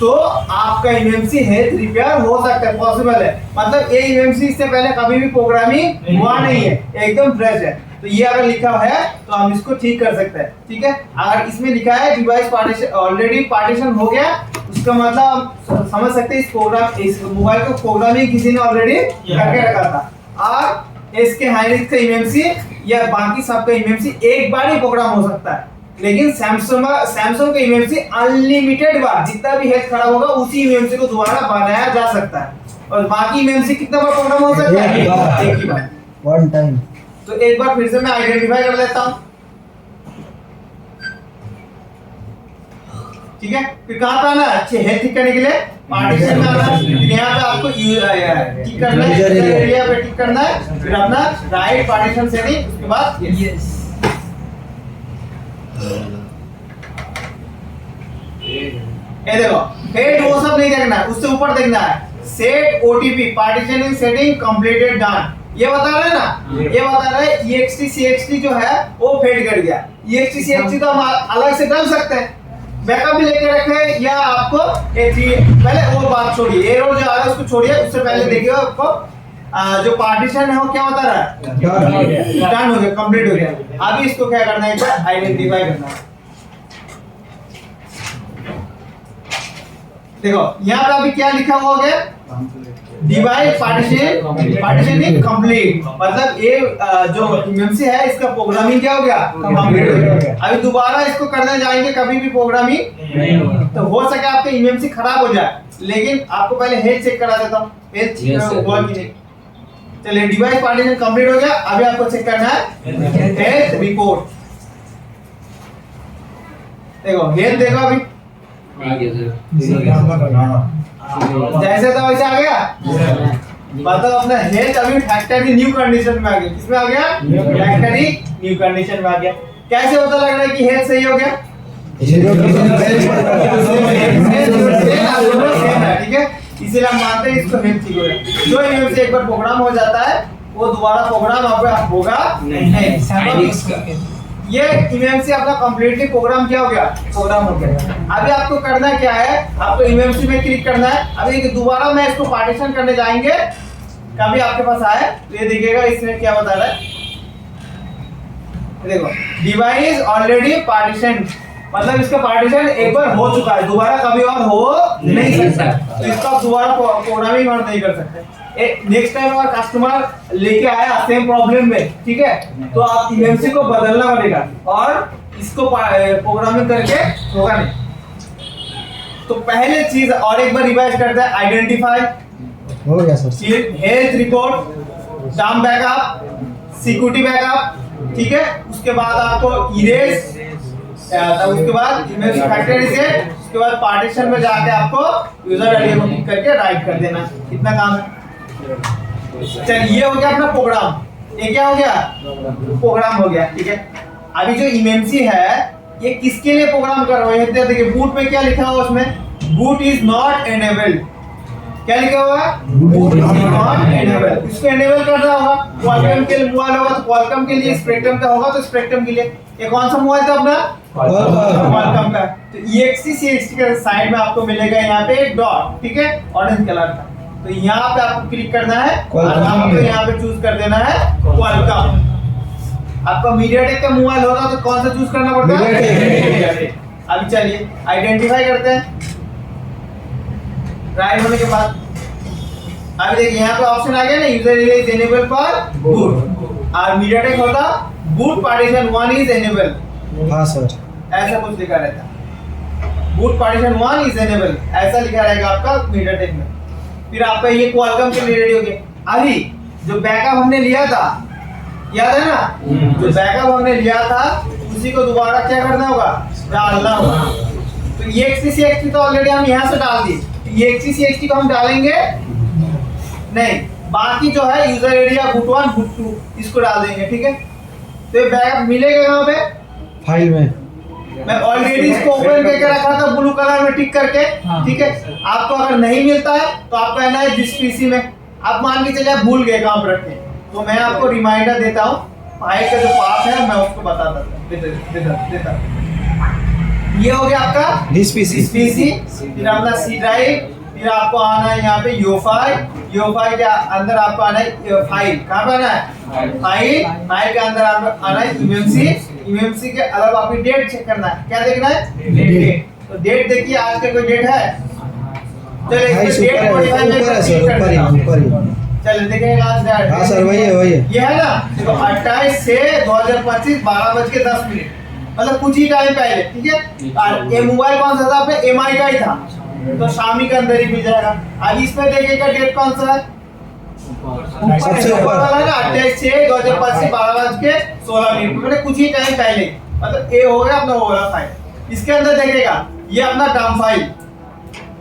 तो आपका इमेमसी हेल्थ रिपेयर हो सकता है, पॉसिबल है। मतलब ये इमेमसी इससे पहले कभी भी प्रोग्रामिंग हुआ नहीं है, एकदम फ्रेश है। तो ये अगर लिखा है तो हम इसको ठीक कर सकते हैं। ठीक है, अगर इसमें लिखा है डिवाइस पार्टीशन ऑलरेडी पार्टीशन हो गया, उसका मतलब हम समझ सकते हैं इस मोबाइल को प्रोग्रामिंग किसी ने ऑलरेडी करके रखा था। और इसके हाइनिक्स का इमेमसी या बाकी सबका इमेमसी एक बार ही प्रोग्राम हो सकता है, लेकिन सैमसंग का इमेमसी अनलिमिटेड बार जितना भी हेल्थ खराब होगा उसी इमेमसी को दोबारा बनाया जा सकता है। और बाकी इमेमसी कितना बार प्रोग्राम हो सकता है? एक ही बार, वन टाइम। तो एक बार फिर से मैं आइडेंटिफाई कर लेता हूं। ठीक है, फिर कहां पे आना है? अच्छे हेल्थ ठीक करने के लिए पार्टीशन में आना है। यहाँ पे आपको ठीक करना है, एरिया पे ठीक करना है, फिर अपना राइट पार्टीशन सेटिंग, उसके बाद यस। ये देखो, हेड वो सब नहीं देखना है, उससे ऊपर देखना है set OTP partitioning setting completed done. ये बता रहे हैं ना, ये बता रहे हैं EXT CXT जो है वो फेड कर गया। EXT CXT तो हम अलग से डाल सकते हैं, बैकअप भी लेके रखे, या आपको पहले वो बात छोड़िए, एरर जो आ रहा है उसको छोड़िए, उससे पहले देखिए आपको जो पार्टीशन है वो क्या बता रहा है? डन हो गया, कंप्लीट हो गया। अभी इसको क्या करना है? आइडेंटिफाई करना है। देखो यहाँ पे अभी क्या लिखा हुआ है? Device partitioning complete. मतलब ये जो इमेमसी है इसका प्रोग्रामिंग क्या हो गया? कंप्लीट हो गया। अभी दोबारा इसको करने जाएंगे कभी भी प्रोग्रामिंग तो हो सके आपके इमेमसी खराब हो जाए, लेकिन आपको पहले हेल्थ चेक करा देता हूँ, हेल्थ हुआ कि नहीं। चलिए, डिवाइस पार्टीशन कंप्लीट हो गया। अभी आपको चेक करना है हेल्थ रिपोर्ट। देखो हेल्थ देखो, अभी ठीक है सर जैसे था वैसे आ गया। मतलब अपना हेल्थ अभी फैक्टरी न्यू कंडीशन में आ गया। किसमें आ गया? फैक्टरी न्यू कंडीशन में आ गया। कैसे पता लग रहा है कि हेल्थ सही हो गया? ठीक है, इसीलिए हम मानते हैं इसको हेल्थ ठीक हो गया। जो इनमें से एक बार प्रोग्राम हो जाता है वो दोबारा प्रोग्राम होगा नहीं। ये इमएमसी अपना कंप्लीटली प्रोग्राम क्या हो गया? प्रोग्राम हो गया। अभी आपको करना क्या है? आपको इमएमसी में क्लिक करना है। अभी दोबारा मैं इसको पार्टीशन करने जाएंगे, कभी आपके पास आए तो ये देखिएगा इसमें क्या बता रहा है। देखो, डिवाइस ऑलरेडी पार्टीशन, मतलब इसका पार्टीशन एक बार हो चुका है, दोबारा कभी और हो नहीं सकता। तो इसका दोबारा प्रोग्रामिंग और नहीं कर सकते। नेक्स्ट टाइम अगर कस्टमर लेके आया सेम प्रॉब्लम में, ठीक है, तो आप इमएमसी को बदलना पड़ेगा और इसको प्रोग्रामिंग करके होगा नहीं। तो पहले चीज और एक बार रिवाइज करते हैं। आइडेंटिफाई हो गया सर। हेल्थ रिपोर्ट, डम बैकअप, सिक्योरिटी बैकअप, ठीक है। उसके बाद आपको इरेज, उसके बाद इमेज फैक्टरी से, उसके बाद पार्टीशन में जाके आपको यूजर आईडी को क्लिक करके राइट कर देना। कितना काम है। चलिए, ये हो गया अपना प्रोग्राम। ये क्या हो गया? प्रोग्राम हो गया, ठीक है। अभी जो इमएमसी है ये किसके लिए प्रोग्राम कर रहे हैं? देखिए बूट में क्या लिखा हुआ, उसमें बूट इज नॉट एनेबल्ड। क्या लिखा हुआ है? Boot is not enabled. इसको एनेबल करना होगा। क्वालकॉम के लिए मोबाइल होगा तो क्वालकॉम के लिए, स्पेक्ट्रम का होगा तो स्पेक्ट्रम के लिए। ये कौन सा मोबाइल था अपना? क्वालकॉम का। तो EXC के साइड में आपको मिलेगा यहाँ पे एक डॉट, ठीक है, ऑरेंज कलर का। तो यहाँ पे आपको क्लिक करना है और आपको यहाँ पे चूज कर देना है क्वालकॉम। आपका मीडियाटेक का मोबाइल होगा तो कौन सा चूज करना पड़ता है? अभी चलिए आइडेंटिफाई करते हैं। राइट होने के बाद अभी देखिए यहाँ पे ऑप्शन आ गया ना, user is enable for boot. और मीडियाटेक होता बूट पार्टीशन 1 इज एनेबल। हाँ सर, ऐसा कुछ लिखा रहता, बूट पार्टीशन 1 इज एनेबल, ऐसा लिखा रहेगा आपका मीडियाटेक में। फिर आपका ये क्वालकॉम के लिए रेडी हो गया। अभी जो बैकअप हमने लिया था, याद है ना, जो बैकअप हमने लिया था उसी को दोबारा क्या करना होगा? डालना होगा। तो EXC तो ऑलरेडी हम यहाँ से डाल दिए। EXC को हम डालेंगे नहीं, बाकी जो है यूजर एरिया boot 1 boot 2 इसको डाल देंगे, ठीक है। तो ये बैकअप मिलेगा कहाँ पे? फाइल में। मैं ऑलरेडी इसको ओपन करके रखा था ब्लू कलर में टिक करके, ठीक है। आपको अगर नहीं मिलता है तो आप कहना है जिस पीसी में, आप मान के चलिए आप भूल गए कहाँ पर रखे, तो मैं आपको रिमाइंडर देता हूँ। फाइल का जो पाथ है मैं उसको बता देता हूँ। ये हो गया आपका दिस पीसी। फिर अपना C ड्राइव, फिर आपको आना है यहाँ पे योफाई के अंदर आपको आना है फाइल। कहाँ पे आना है? फाइल के अंदर आना है इमएमसी के अलग आपकी डेट चेक करना है। क्या देखना है? डेट। तो डेट देखिए, आज का कोई डेट है? चलिए इसमें डेट मॉडिफाई में चलिए देखेंगे आज डेट। हाँ सर, वही है ये है ना। तो 28/6/2025 12:10, मतलब कुछ ही टाइम पहले, ठीक है। और ये मोबाइल कौन सा था? आपने MI का ही था, तो शामी के अंदर ही मिल जाएगा। अब इसमें देखिएगा डेट कौन सा है? सबसे ऊपर वाला है ना, 28/6/2025 12:16, मतलब कुछ ही टाइम पहले। मतलब ये हो गया अपना वो वाला फाइल। इसके अंदर देखिएगा ये अपना डम file,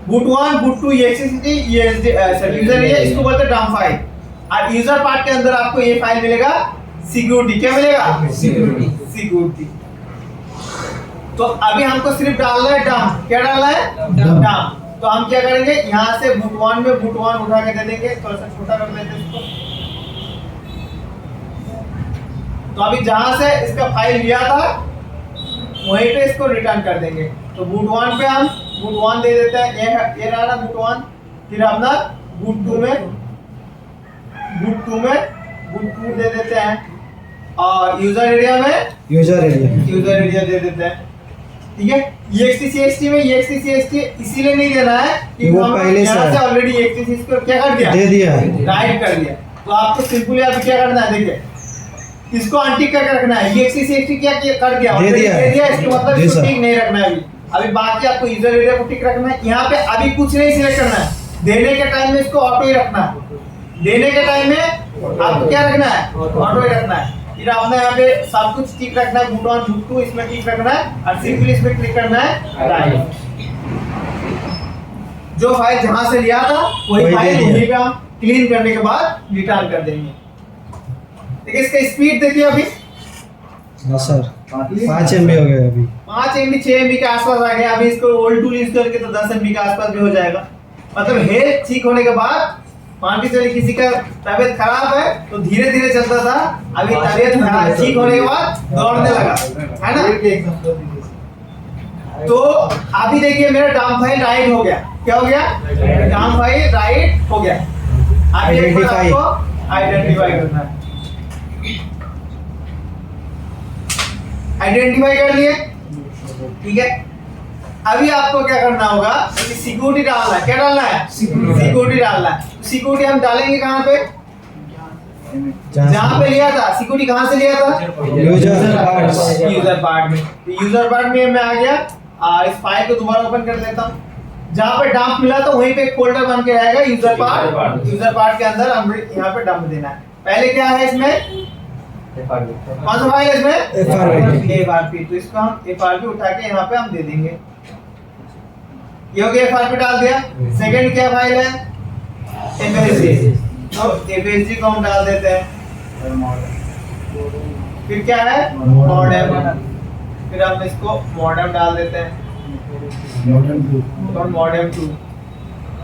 boot 1 boot 2 EXC user है, इसको बोलते हैं डम फाइल। और यूजर पार्ट के अंदर आपको ये फाइल मिलेगा सिक्योरिटी। क्या मिलेगा? सिक्योरिटी। तो अभी हमको सिर्फ डालना है डम। क्या डालना है? डम। तो हम क्या करेंगे, यहाँ से boot 1 में boot 1 उठा के दे देंगे, थोड़ा सा छोटा कर लेते हैं इसको। तो अभी जहां से इसका फाइल लिया था वहीं पे इसको रिटर्न कर देंगे। तो boot 1 पे हम boot 1 दे देते हैं, ये रहा ना boot 1। फिर अपना boot 2 में boot 2 दे देते हैं, और यूजर एरिया में यूजर एरिया दे देते हैं, ठीक है। EXC में EXC इसीलिए नहीं देना है कि वो पहले यहाँ से ऑलरेडी EXC को क्या कर दिया? दे दिया है, राइट कर दिया। तो आपको सिंपली अभी क्या करना है, देखिए इसको अनटिक करके रखना है। EXC क्या कर दिया? दे दिया, इसका मतलब इसको टिक नहीं रखना है अभी बाकी आपको यूजर एरिया को टिक रखना है। यहाँ पे अभी कुछ नहीं सिलेक्ट करना है। देने के टाइम में इसको ऑटो ही रखना है। देने के टाइम में आपको क्या रखना है? ऑटो ही रखना है। फिर आपने यहाँ पे सब कुछ टिक रखना है, boot 1 boot 2 इसमें टिक रखना है, और सिंपली इसमें क्लिक करना है राइट। जो फाइल जहां से लिया था वही वही दे फाइल दिया। वहीं पे हम क्लीन करने के बाद रिटर्न कर देंगे। देखिए इसका स्पीड देखिए अभी हाँ सर 5 MB हो गया अभी। 5 MB 6 MB के आसपास आ गया। अभी इसको ओल्ड टूल यूज करके तो 10 MB के आसपास भी हो जाएगा। मतलब हेल्थ ठीक होने के बाद, मान के चलिए किसी का तबीयत खराब है तो धीरे धीरे चलता था, अभी तबीयत खराब ठीक होने के बाद दौड़ने लगा, है ना। तो अभी देखिए मेरा डाउन फाइल राइट हो गया। क्या हो गया? डाउन फाइल राइट हो गया। अभी एक बार Identify। आपको आइडेंटिफाई करना है। आइडेंटिफाई कर लिए, ठीक है। अभी आपको क्या करना होगा, सिक्योरिटी डालना है। क्या डालना है? सिक्योरिटी डालना है। सिक्योरिटी हम डालेंगे कहाँ पे? जहाँ पे लिया था। सिक्योरिटी कहाँ से लिया था? User parts. यूजर पार्ट में। यूजर पार्ट में मैं आ गया और इस फाइल को दोबारा ओपन कर लेता हूँ। जहाँ पे डंप मिला था वहीं पे एक फोल्डर बन के रहेगा यूजर पार्ट। यूजर पार्ट के अंदर हम यहाँ पे डंप देना है। पहले क्या है इसमें? कौन सा फाइल है इसमें? FRP। तो इसको हम FRP उठा के यहाँ पे हम दे देंगे। ये हो गया, FRP डाल दिया। सेकंड क्या फाइल है? FSG। तो FSG को हम डाल देते हैं। फिर क्या है? मॉडेम। फिर हम इसको मॉडेम डाल देते हैं और मॉडेम 2।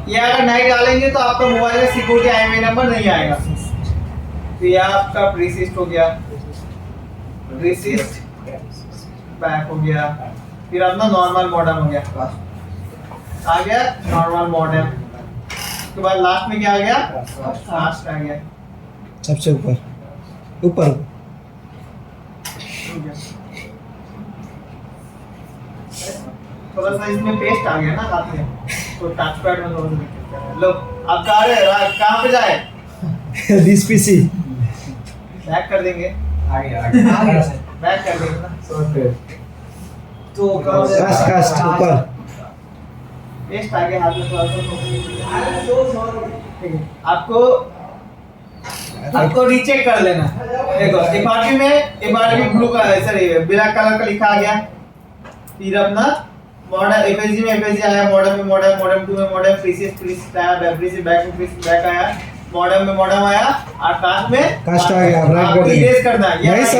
ये अगर नहीं डालेंगे तो आपका मोबाइल में सिक्योरिटी IMEI नंबर नहीं आएगा। तो ये आपका प्रीसिस्ट हो गया, प्रीसिस्ट बैक हो गया। फिर अपना नॉर्मल मॉडेम हो गया, आ गया नॉर्मल मॉडेम। उसके बाद लास्ट में क्या आ गया? लास्ट आ गया सबसे ऊपर ऊपर। थोड़ा सा इसमें पेस्ट आ गया ना हाथ में, तो टच पैड में थोड़ा सा दिक्कत है। लो अब कहाँ पे जाए? दिस पीसी बैक कर देंगे, आगे बैक कर देंगे ना। तो कास्ट ऊपर। पेस्ट आ गया हाथ में थोड़ा सा। ठीक है, आपको रीचेक कर लेना। देखो FRP में FRP ब्लू का सॉरी ब्लैक कलर का लिखा आ गया। फिर अपना मॉडल FSG में FSG आया, मॉडल में मॉडल, मॉडल 2 में मॉडल, प्रीसिस्ट आया, प्रीसिस्ट बैक में प्रीसिस्ट बैक आया, मॉडल में मॉडल आया और कास्ट में कास्ट आ गया। राइट कर देंगे। इरेज करना है। नहीं सर।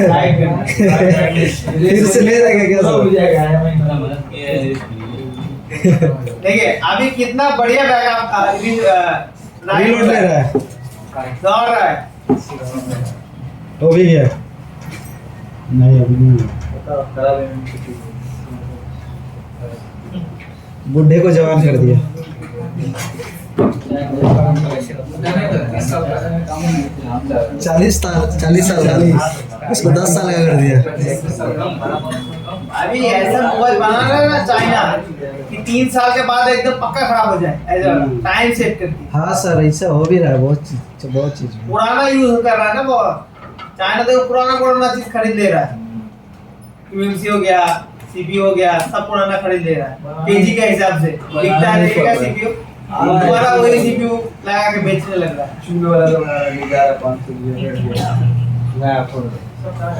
राइट करना। फिर से ले जाएगा क्या सर? देखिए अभी कितना बढ़िया बैकअप रीलोड ले रहा है। दौड़ रहा है। हो भी गया। नहीं अभी नहीं। बुढ़े को जवान कर दिया। 40 साल का, इसको 10 साल का कर दिया। अभी ऐसा मोबाइल बना रहा है ना चाइना कि 3 साल के बाद एकदम पक्का खराब हो जाए, ऐसा टाइम सेट करके। हाँ सर ऐसा हो भी रहा है। बहुत चीज पुराना यूज कर रहा है ना बहुत। चाइना तो पुराना चीज खरीद ले रहा है। QMC हो गया, CPU हो गया, सब पुराना खरीद ले रहा है केजी के हिसाब से। लिखता है रहेगा CPU, दोबारा वही CPU लगा के बेचने लग रहा है। चूल्हे वाला तो 1100-500 नया फोन।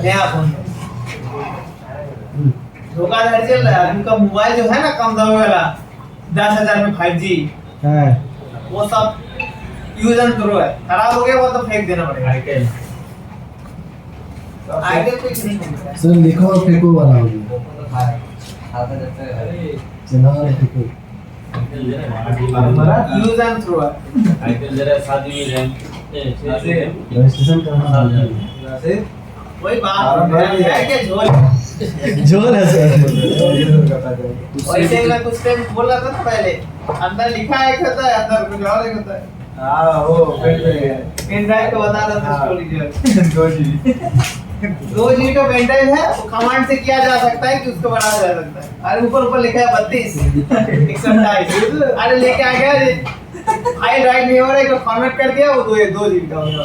नया फोन धोखाधड़ी चल रहा है। उनका मोबाइल जो है ना कम दाम वाला 10,000 में 5G, है। वो सब यूज एंड थ्रो है। खराब हो गया वो तो फेंक देना पड़ेगा। आइटल कुछ नहीं मिलता है। सर लिखो और फेंको वाला हो गया। चला फेंको। यूज एंड थ्रो है। रजिस्ट्रेशन करना है। वही बात है कि झोल है सर। वैसे मैं कुछ टाइम बोल रहा था ना पहले, अंदर लिखा एक होता है, अंदर कुछ और एक होता है। हाँ वो पेन ड्राइव को बता रहा था स्टोरी जो 2 GB का पेन ड्राइव है, वो कमांड से किया जा सकता है कि उसको बढ़ाया जा सकता है। अरे ऊपर लिखा है 32 128। अरे लेके आ गया फाइल राइट नहीं हो रहा है, तो फॉर्मेट कर दिया, वो 2 GB का हो गया।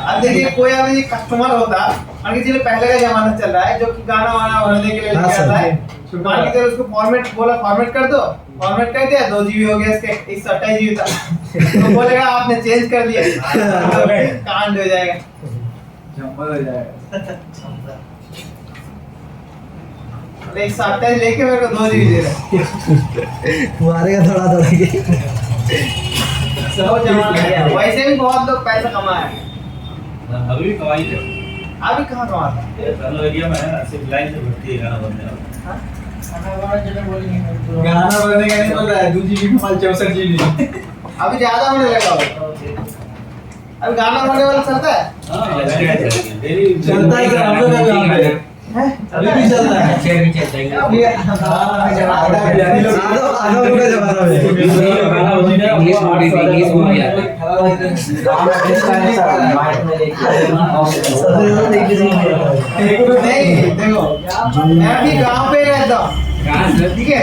अब देखिए कोई अभी कस्टमर होता, मान के चलिए पहले का जमाना चल रहा है जो कि गाना वाना भरने के लिए लेके आता है, मान के चलिए उसको फॉर्मेट बोला फॉर्मेट कर दो, फॉर्मेट कर दिया 2 GB हो गया, इसके 128 GB था, तो बोलेगा आपने चेंज कर दिया, कांड हो जाएगा, जंबल हो जाएगा। एक 27 लेके मेरे को 2 जीबी दे रहा है। मारेगा थोड़ा थोड़ा के। सब जमा लिया। वैसे भी बहुत लोग पैसा कमाए हैं। अभी भी कमाई थे। अभी कहाँ कमाता है? चलो एरिया में है ना, सिर्फ लाइन से भरती है गाना बनने वाला। हाँ? गाना बनने का नहीं बोल रहा है, 2 GB का माल 64 GB। अभी ज्यादा होने लगा हो। अभी गाना होने वाला चलता है? हाँ, चलता है सर, हम लोग का यहाँ पे। अभी भी चलता है। अभी आधा पूरा जमाना में। इंग्लिश मूवी आता है। नहीं देखो, मैं भी गांव पे रहता हूँ, ठीक है,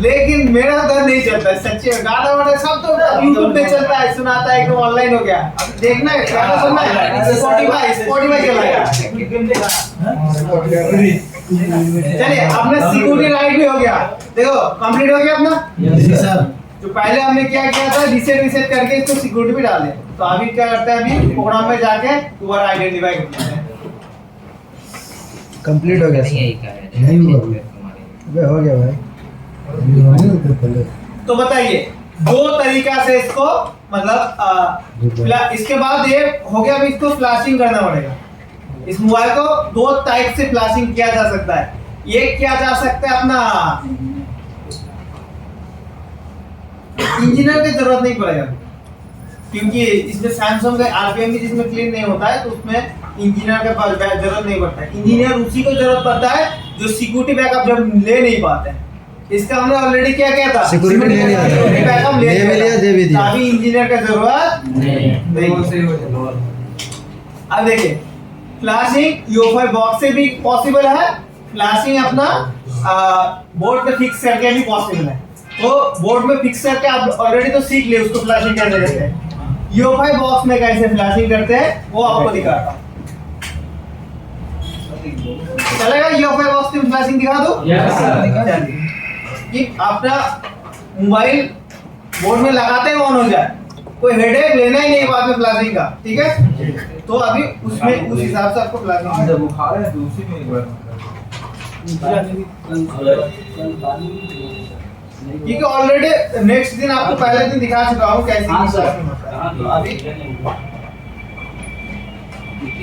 लेकिन मेरा घर नहीं चलता है, सच्ची में। गाना वाना सब तो यूट्यूब पे चलता है, सुनाता है, एकदम ऑनलाइन हो गया। अब देखना है, गाना सुनना है, स्पॉटिफाई चलाएगा। चलिए, अपना सिक्योरिटी राइट भी हो गया। देखो, कंप्लीट हो गया अपना। जो पहले हमने क्या किया था, रीसेट करके इसको सिक्योरिटी भी डाल दिया। तो अभी क्या करते हैं, अभी प्रोग्राम में जाके दोबारा आइडेंटिफाई करते हैं। कंप्लीट हो गया नहीं सर। यही का है। नहीं हुआ। अबे हो गया भाई। तो बताइए, 2 तरीका से इसको मतलब इसके बाद ये हो गया। अभी इसको फ्लैशिंग करना पड़ेगा। इस मोबाइल को 2 टाइप से फ्लैशिंग किया जा सकता है। एक किया जा सकता है अपना इंजीनियर की जरूरत नहीं पड़ेगा, क्योंकि इसमें सैमसंग का आरपीएम भी जिसमें क्लीन नहीं होता है, तो उसमें इंजीनियर के पास जरूरत नहीं पड़ता है। इंजीनियर उसी को जरूरत पड़ता है जो सिक्योरिटी बैकअप जब ले नहीं पाते हैं। इसका हमने ऑलरेडी क्या किया था, सिक्योरिटी ले लिया था। सिक्योरिटी बैकअप ले ले भी लिया, दे भी दिया। अभी इंजीनियर का जरूरत नहीं। अब देखिए, फ्लैशिंग यूएफआई बॉक्स से भी पॉसिबल है, फ्लैशिंग अपना बोर्ड पे फिक्स करके भी पॉसिबल है। तो बोर्ड में फिक्स करके आप ऑलरेडी तो सीख लिए उसको फ्लैशिंग कैसे करते हैं। यूएफआई बॉक्स में कैसे फ्लैशिंग करते हैं वो आपको दिखाता हूं। चलेगा, यूएफआई बॉक्स की फ्लैशिंग दिखा दो। चलिए, कि अपना मोबाइल बोर्ड में लगाते ही ऑन हो जाए, कोई हेडेक लेना ही नहीं बाद में फ्लैशिंग का, ठीक है। तो अभी उसमें उस हिसाब से आपको फ्लैशिंग जब बुखार है तो उसी में एक बार क्योंकि ऑलरेडी नेक्स्ट दिन आपको पहले दिन दिखा चुका हूँ कैसे फ्लैशिंग होता है। तो अभी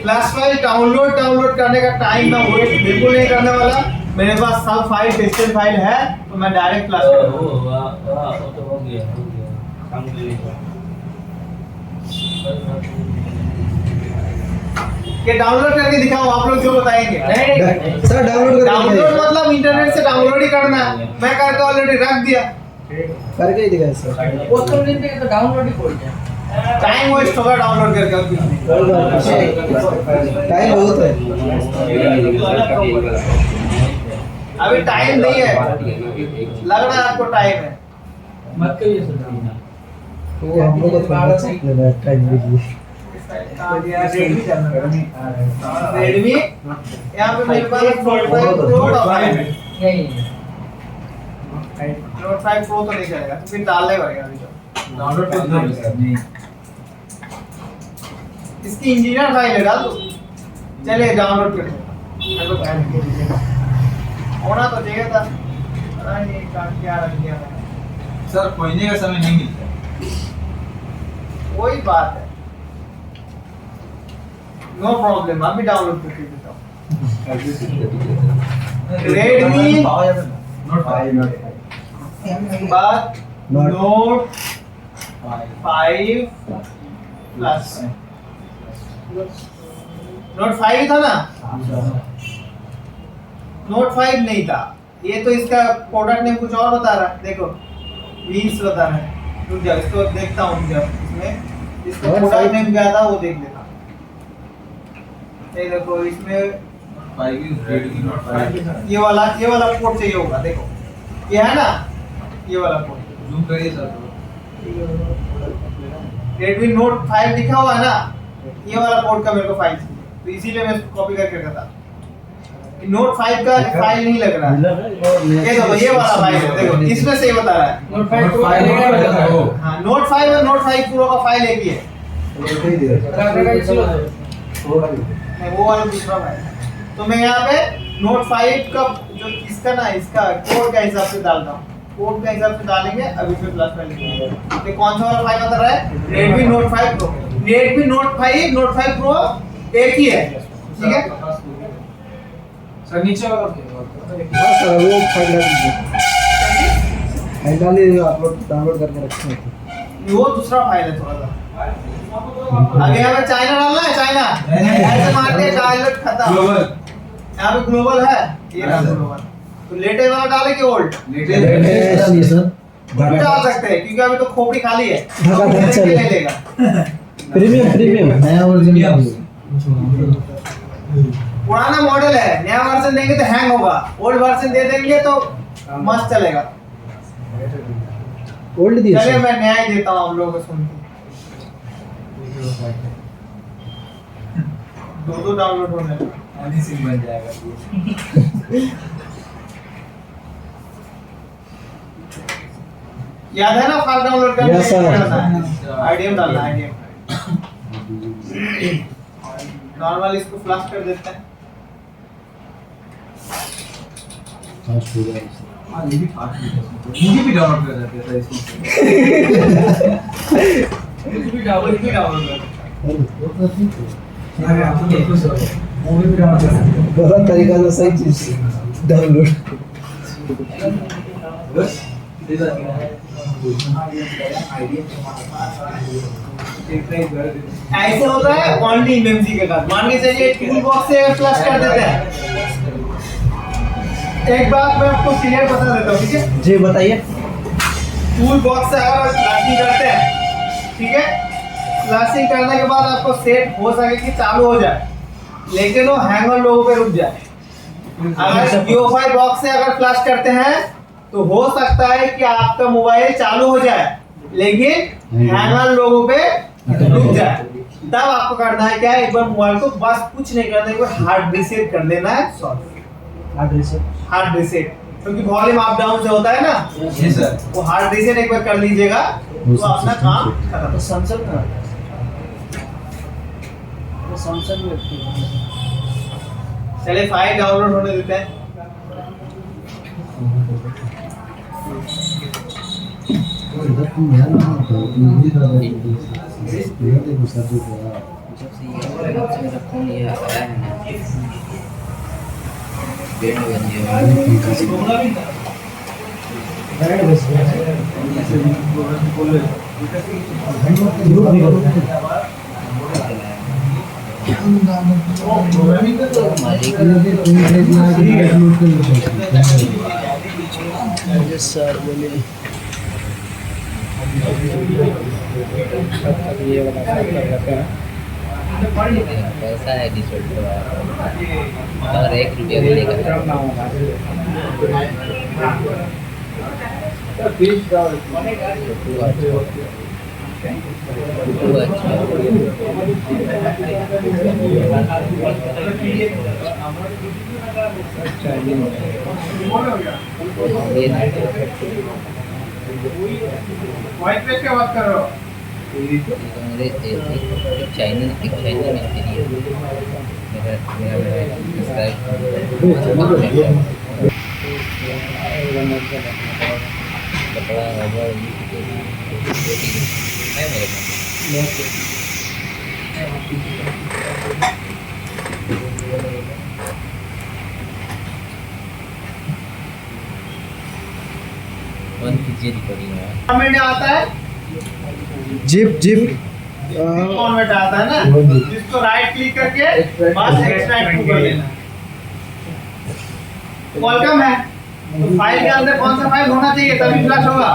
फ्लैश फाइल डाउनलोड करने का टाइम मैं वेट बिल्कुल नहीं करने वाला। मेरे पास सब फाइल टेस्टेड फाइल है, तो मैं डायरेक्ट फ्लैश करूंगा। ये डाउनलोड करके दिखाओ, आप लोग जो बताएंगे। सर डाउनलोड मतलब इंटरनेट से डाउनलोड ही करना है। मैं करके ऑलरेडी रख दिया, करके ही दिखाया सर। वो तो दिन पे तो डाउनलोड ही खोल दिया। टाइम वेस्ट होगा डाउनलोड करके और कुछ नहीं। टाइम बहुत है। अभी टाइम नहीं है, लग रहा है आपको टाइम है। मत करिए सर। वो हम लोग को थोड़ा सा लेना टाइम भी। रेडमी यहाँ पे मेरे पास नोट 5 प्रो नहीं नोट 5 प्रो तो नहीं चलेगा, तो फिर डालने पड़ेगा अभी तो। डाउनलोड कर दो सर। नहीं इसकी इंजीनियर फाइल है, डाल दो। चलिए डाउनलोड कर दो। होना तो चाहिए था, पता नहीं क्या रख दिया मैंने। सर, खोजने का समय नहीं मिलता। वही बात है, नो प्रॉब्लम। अभी डाउनलोड करके देता हूँ। रेडमी नोट 5 बात नोट 5 प्लस नोट 5 था ना, नोट 5 नहीं था ये, तो इसका प्रोडक्ट नेम कुछ और बता रहा है। देखो मीन्स बता रहा है, रुक जाओ इसको देखता हूँ। जब इसमें इसका प्रोडक्ट नेम क्या था वो देख लेता। ये देखो इसमें Redmi Note 5 ये वाला पोर्ट चाहिए होगा। देखो ये है ना, ये वाला पोर्ट। जूम करिए सर। Redmi Note 5 लिखा हुआ है ना, ये वाला पोर्ट का मेरे को फाइल चाहिए, तो इसीलिए मैं इसको कॉपी करके रखा था। Note 5 का फाइल नहीं लग रहा है। ये देखो ये वाला फाइल है, देखो इसमें से ये बता रहा है। नोट 5 प्रो हाँ, Note 5 और Note 5 Pro का फाइल एक ही है। नहीं, वो वाला दूसरा फाइल है। तो मैं यहाँ पे Note 5 का जो इसका ना इसका कोड का हिसाब से डालता हूँ, कोड का हिसाब से डालेंगे अभी पे प्लस में लिखेंगे। ये कौन सा वाला फाइल बता रहा है? Redmi Note 5 Pro। Redmi Note 5 Pro एक ही है, ठीक है? सर नीचे वाला हाँ सर वो फाइल डाल दीजिए, फाइल डालिए अपलोड डाउनलोड करके रखे थे। वो दूसरा फाइल है थोड़ा सा। आगे यहाँ पे चाइना डालना है, चाइना ऐसे मार के डायलॉग खत्म। ग्लोबल यहाँ पे ग्लोबल है, ये रहा ग्लोबल। तो लेटेस्ट वाला डाले कि ओल्ड? लेटेस्ट नहीं सर, कुछ भी डाल सकते हैं क्योंकि अभी तो खोपड़ी खाली है, ढका ढका चले। ले लेगा। प्रीमियम नया वर्जन। पुराना मॉडल है, नया वर्जन देंगे तो हैंग होगा, ओल्ड वर्जन दे देंगे तो मस्त चलेगा। ओल्ड दिया चलिए सर। मैं नया ही देता हूँ आप लोगों को सुन के। दो डाउनलोड होने लगा। हनी सिंह बन जाएगा। याद है ना फाइल डाउनलोड करने Yes, sir. आईडीएम डालना है, आईडीएम। नॉर्मल इसको फ्लश कर देते हैं। हाँ ये भी फास्ट है, मुझे भी डाउनलोड कर देते हैं इसको। कुछ भी डाउनलोड कर मूवी भी डाउनलोड कर सकते हैं। बहुत तरीका से सही चीज डाउनलोड। बस ऐसे होता है ओनली एमएमसी के साथ। मान के चलिए टूल बॉक्स से फ्लश कर देते हैं। एक बात मैं आपको क्लियर बता देता हूँ, ठीक है? जी बताइए। टूल बॉक्स से अगर फ्लशिंग करते हैं, ठीक है, फ्लशिंग करने के बाद आपको सेट हो सके कि चालू हो जाए, लेकिन वो हैंगर लोगों पे रुक जाए। अगर UEFI बॉक्स से अगर फ्लश करते हैं तो हो सकता है कि आपका मोबाइल चालू हो जाए लेकिन हैंगर लोगों पे रुक जाए। तब आपको करना है क्या है, एक बार मोबाइल को बस कुछ नहीं करना है, एक बार हार्ड रीसेट कर देना है। हार्ड रीसेट क्योंकि वॉल्यूम अप डाउन से होता है ना, जी सर। वो हार्ड रीसेट एक बार कर लीजिएगा तो अपना काम खत्म। सैमसंग का सैमसंग में चलिए फाइल डाउनलोड होने देते हैं। जब से ये मेरा फोन ये आया है ना, बैंड बन गया। सर बोलिए। ये वाला पैसा है डिसॉल्ट अगर 1 रुपया भी लेगा व्हाइट पे क्या बात कर रहे हो? चाइनीज मिलती है कपड़ा रबर है मेरे वन कीजिए रिकॉर्डिंग है फॉर्मेट आता है, जिप जिप फॉर्मेट आता है ना, जिसको राइट क्लिक करके बस एक्सट्रैक्ट कर लेना। वेलकम है। तो फाइल के अंदर कौन सा फाइल होना चाहिए तभी फ्लश होगा?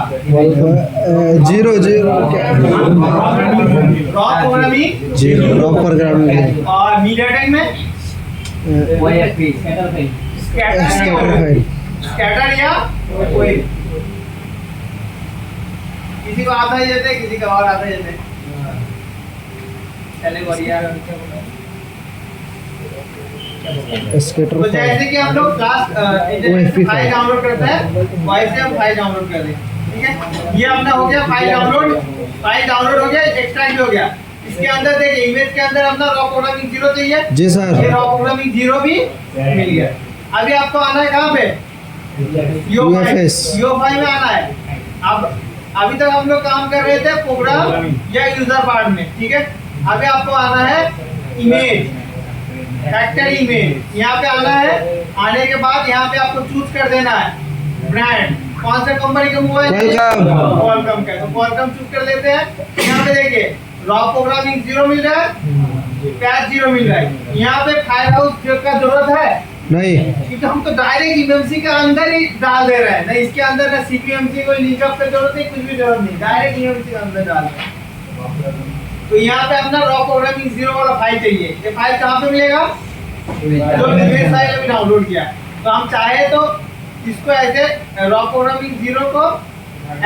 0 0 रॉ प्रोग्रामिंग 0 रॉ प्रोग्रामिंग और मीडियाटेक में स्कैटर फाइल स्कैटर या कोई किसी को आता ही जैसे किसी को और आता ही जैसे चले बढ़िया। स्कैटर तो जैसे कि हम लोग क्लास फाइल डाउनलोड करते हैं वैसे हम फाइल डाउनलोड कर लें, ठीक है। ये अपना हो गया फाइल डाउनलोड हो गया, एक्सट्रैक्ट हो गया। इसके अंदर देखिए इमेज के अंदर अपना रॉ प्रोग्रामिंग 0 चाहिए जी सर। ये रॉ प्रोग्रामिंग 0 भी मिल गया। अभी आपको आना है कहाँ पे? UFS। UFI में आना है। अब अभी तक हम लोग काम कर रहे थे प्रोग्राम या यूजर पार्ट में, ठीक है। अभी आपको आना है इमेज, फैक्टर इमेज। यहाँ पे आना है। आने के बाद यहाँ पे आपको चूज कर देना है ब्रांड, कौन सा कंपनी का मोबाइल है? क्वालकॉम का। तो क्वालकॉम चूज कर लेते हैं। यहाँ पे देखिए रॉ प्रोग्रामिंग 0 मिल रहा है, पैच 0 मिल रहा है। यहाँ पे फायर हाउस का जरूरत है नहीं, क्योंकि हम तो डायरेक्ट इमेमसी के अंदर ही डाल दे रहे हैं, ना इसके अंदर ना सीपीएमसी कोई लिंकअप की जरूरत नहीं, कुछ भी जरूरत नहीं, डायरेक्ट इमेमसी के अंदर डाल रहे हैं। तो यहाँ पे अपना रॉ प्रोग्रामिंग 0 वाला फाइल चाहिए। ये फाइल कहाँ पे मिलेगा? जो इमेज फाइल अभी डाउनलोड किया। तो हम चाहे तो इसको ऐसे रॉ प्रोग्रामिंग 0 को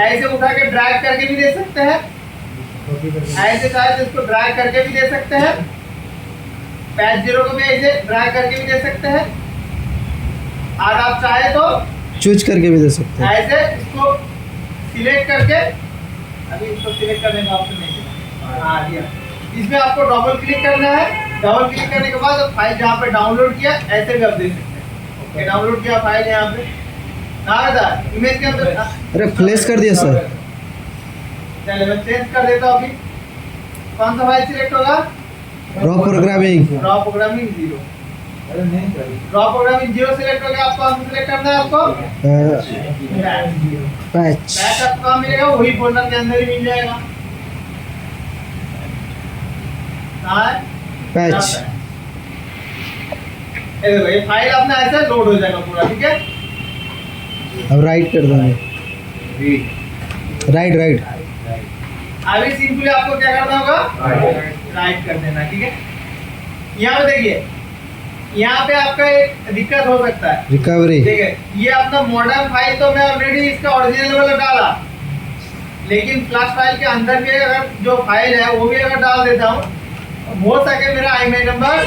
ऐसे उठा के ड्रैग करके भी दे सकते हैं, ऐसे चाहे तो इसको ड्रैग करके भी दे सकते हैं, पैच 0 को भी ऐसे ड्रैग करके भी दे सकते हैं, और आप चाहे तो चूज करके भी दे सकते हैं। ऐसे इसको सिलेक्ट करके, अभी इसको सिलेक्ट करने का ऑप्शन नहीं है, हाँ दिया। इसमें आपको डबल क्लिक करना है। डबल क्लिक करने के बाद फाइल जहाँ पे डाउनलोड किया ऐसे भी आप दे सकते हैं। ओके, डाउनलोड किया फाइल यहाँ पे, कहाँ था इमेज के अंदर? अरे फ्लैश कर दिया सर। चलिए मैं चेंज कर देता हूँ। अभी कौन सा फाइल सिलेक्ट होगा? Raw programming. Raw programming 0। अरे नहीं कर रॉ प्रोग्रामिंग 0 सिलेक्ट हो गया। आपको कौन सा सिलेक्ट करना है? आपको पैच। पैच आपको कहाँ मिलेगा? वही फोल्डर के अंदर ही मिल जाएगा। कहाँ है? पैच। ये फाइल अपना ऐसे लोड हो जाएगा पूरा, ठीक है। अब राइट कर देंगे। राइट। अभी सिंपली आपको क्या करना होगा? राइट कर देना, ठीक है। यहाँ पे देखिए, यहाँ पे आपका एक दिक्कत हो सकता है, रिकवरी। देखिए ये अपना मॉडर्न फाइल तो मैं ऑलरेडी इसका ओरिजिनल वाला डाला, लेकिन फ्लैश फाइल के अंदर भी अगर जो फाइल है वो भी अगर डाल देता हूँ, हो सके मेरा IMEI नंबर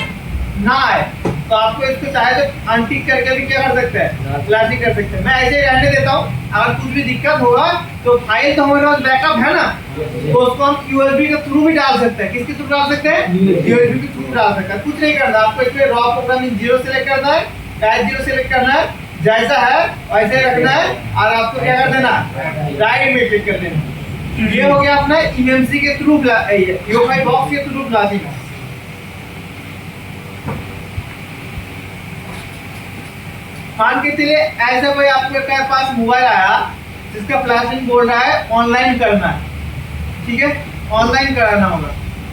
ना आए, तो आपको इसको चाहे तो अनटिक करके भी क्या कर सकते हैं? फ्लैशिंग कर सकते हैं। मैं ऐसे ही रहने देता हूँ। अगर कुछ भी दिक्कत होगा तो फाइल तो हमारे पास बैकअप है ना, तो उसको हम USB के थ्रू भी डाल सकते हैं। किसके थ्रू डाल सकते हैं? USB के थ्रू डाल सकते हैं। कुछ नहीं करना, आपको इसमें रॉ प्रोग्रामिंग 0 सिलेक्ट करना है, पैच 0 सिलेक्ट करना है, जैसा है वैसे रखना है, और आपको क्या कर देना? राइट में क्लिक कर देना। ये हो गया अपना इमेमसी के थ्रू UFI बॉक्स के थ्रू ब्लास्टिंग। मान के चलिए ऐसा कोई आपके पास मोबाइल आया जिसका फ्लैशिंग बोल रहा है ऑनलाइन करना है, ठीक है, ऑनलाइन कराना होगा।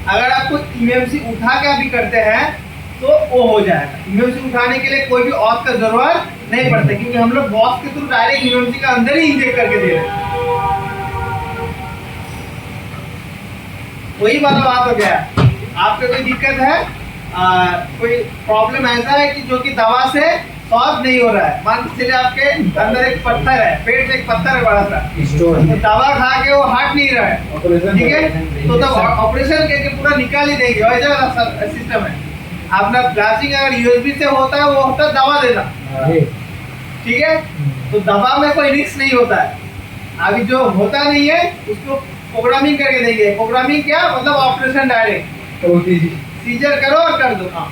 अगर आपको इमेमसी उठा के अभी करते हैं तो वो हो जाएगा। इमेमसी उठाने के लिए कोई भी ऑफ का जरूरत नहीं पड़ता, क्योंकि हम लोग बॉक्स के थ्रू डायरेक्ट इमेमसी का अंदर ही इंजेक्ट करके दे रहे हैं। वही वाला बात हो गया। आपको कोई दिक्कत है, कोई प्रॉब्लम ऐसा है कि जो कि दवा से सॉल्व नहीं हो रहा है, मान के चलिए आपके अंदर एक पत्थर है, पेट में एक पत्थर है बड़ा सा, तो दवा खा के वो हट नहीं रहा है, ठीक है, तो तब ऑपरेशन करके पूरा निकाल ही देंगे, वैसा सिस्टम है। अपना फ्लैशिंग अगर USB से होता है, वो होता है दवा देना, ठीक है, तो दवा में कोई रिस्क नहीं होता है। अभी जो होता नहीं है उसको प्रोग्रामिंग करके देंगे। प्रोग्रामिंग क्या मतलब? ऑपरेशन डायरेक्ट सीजर करो और कर दो काम।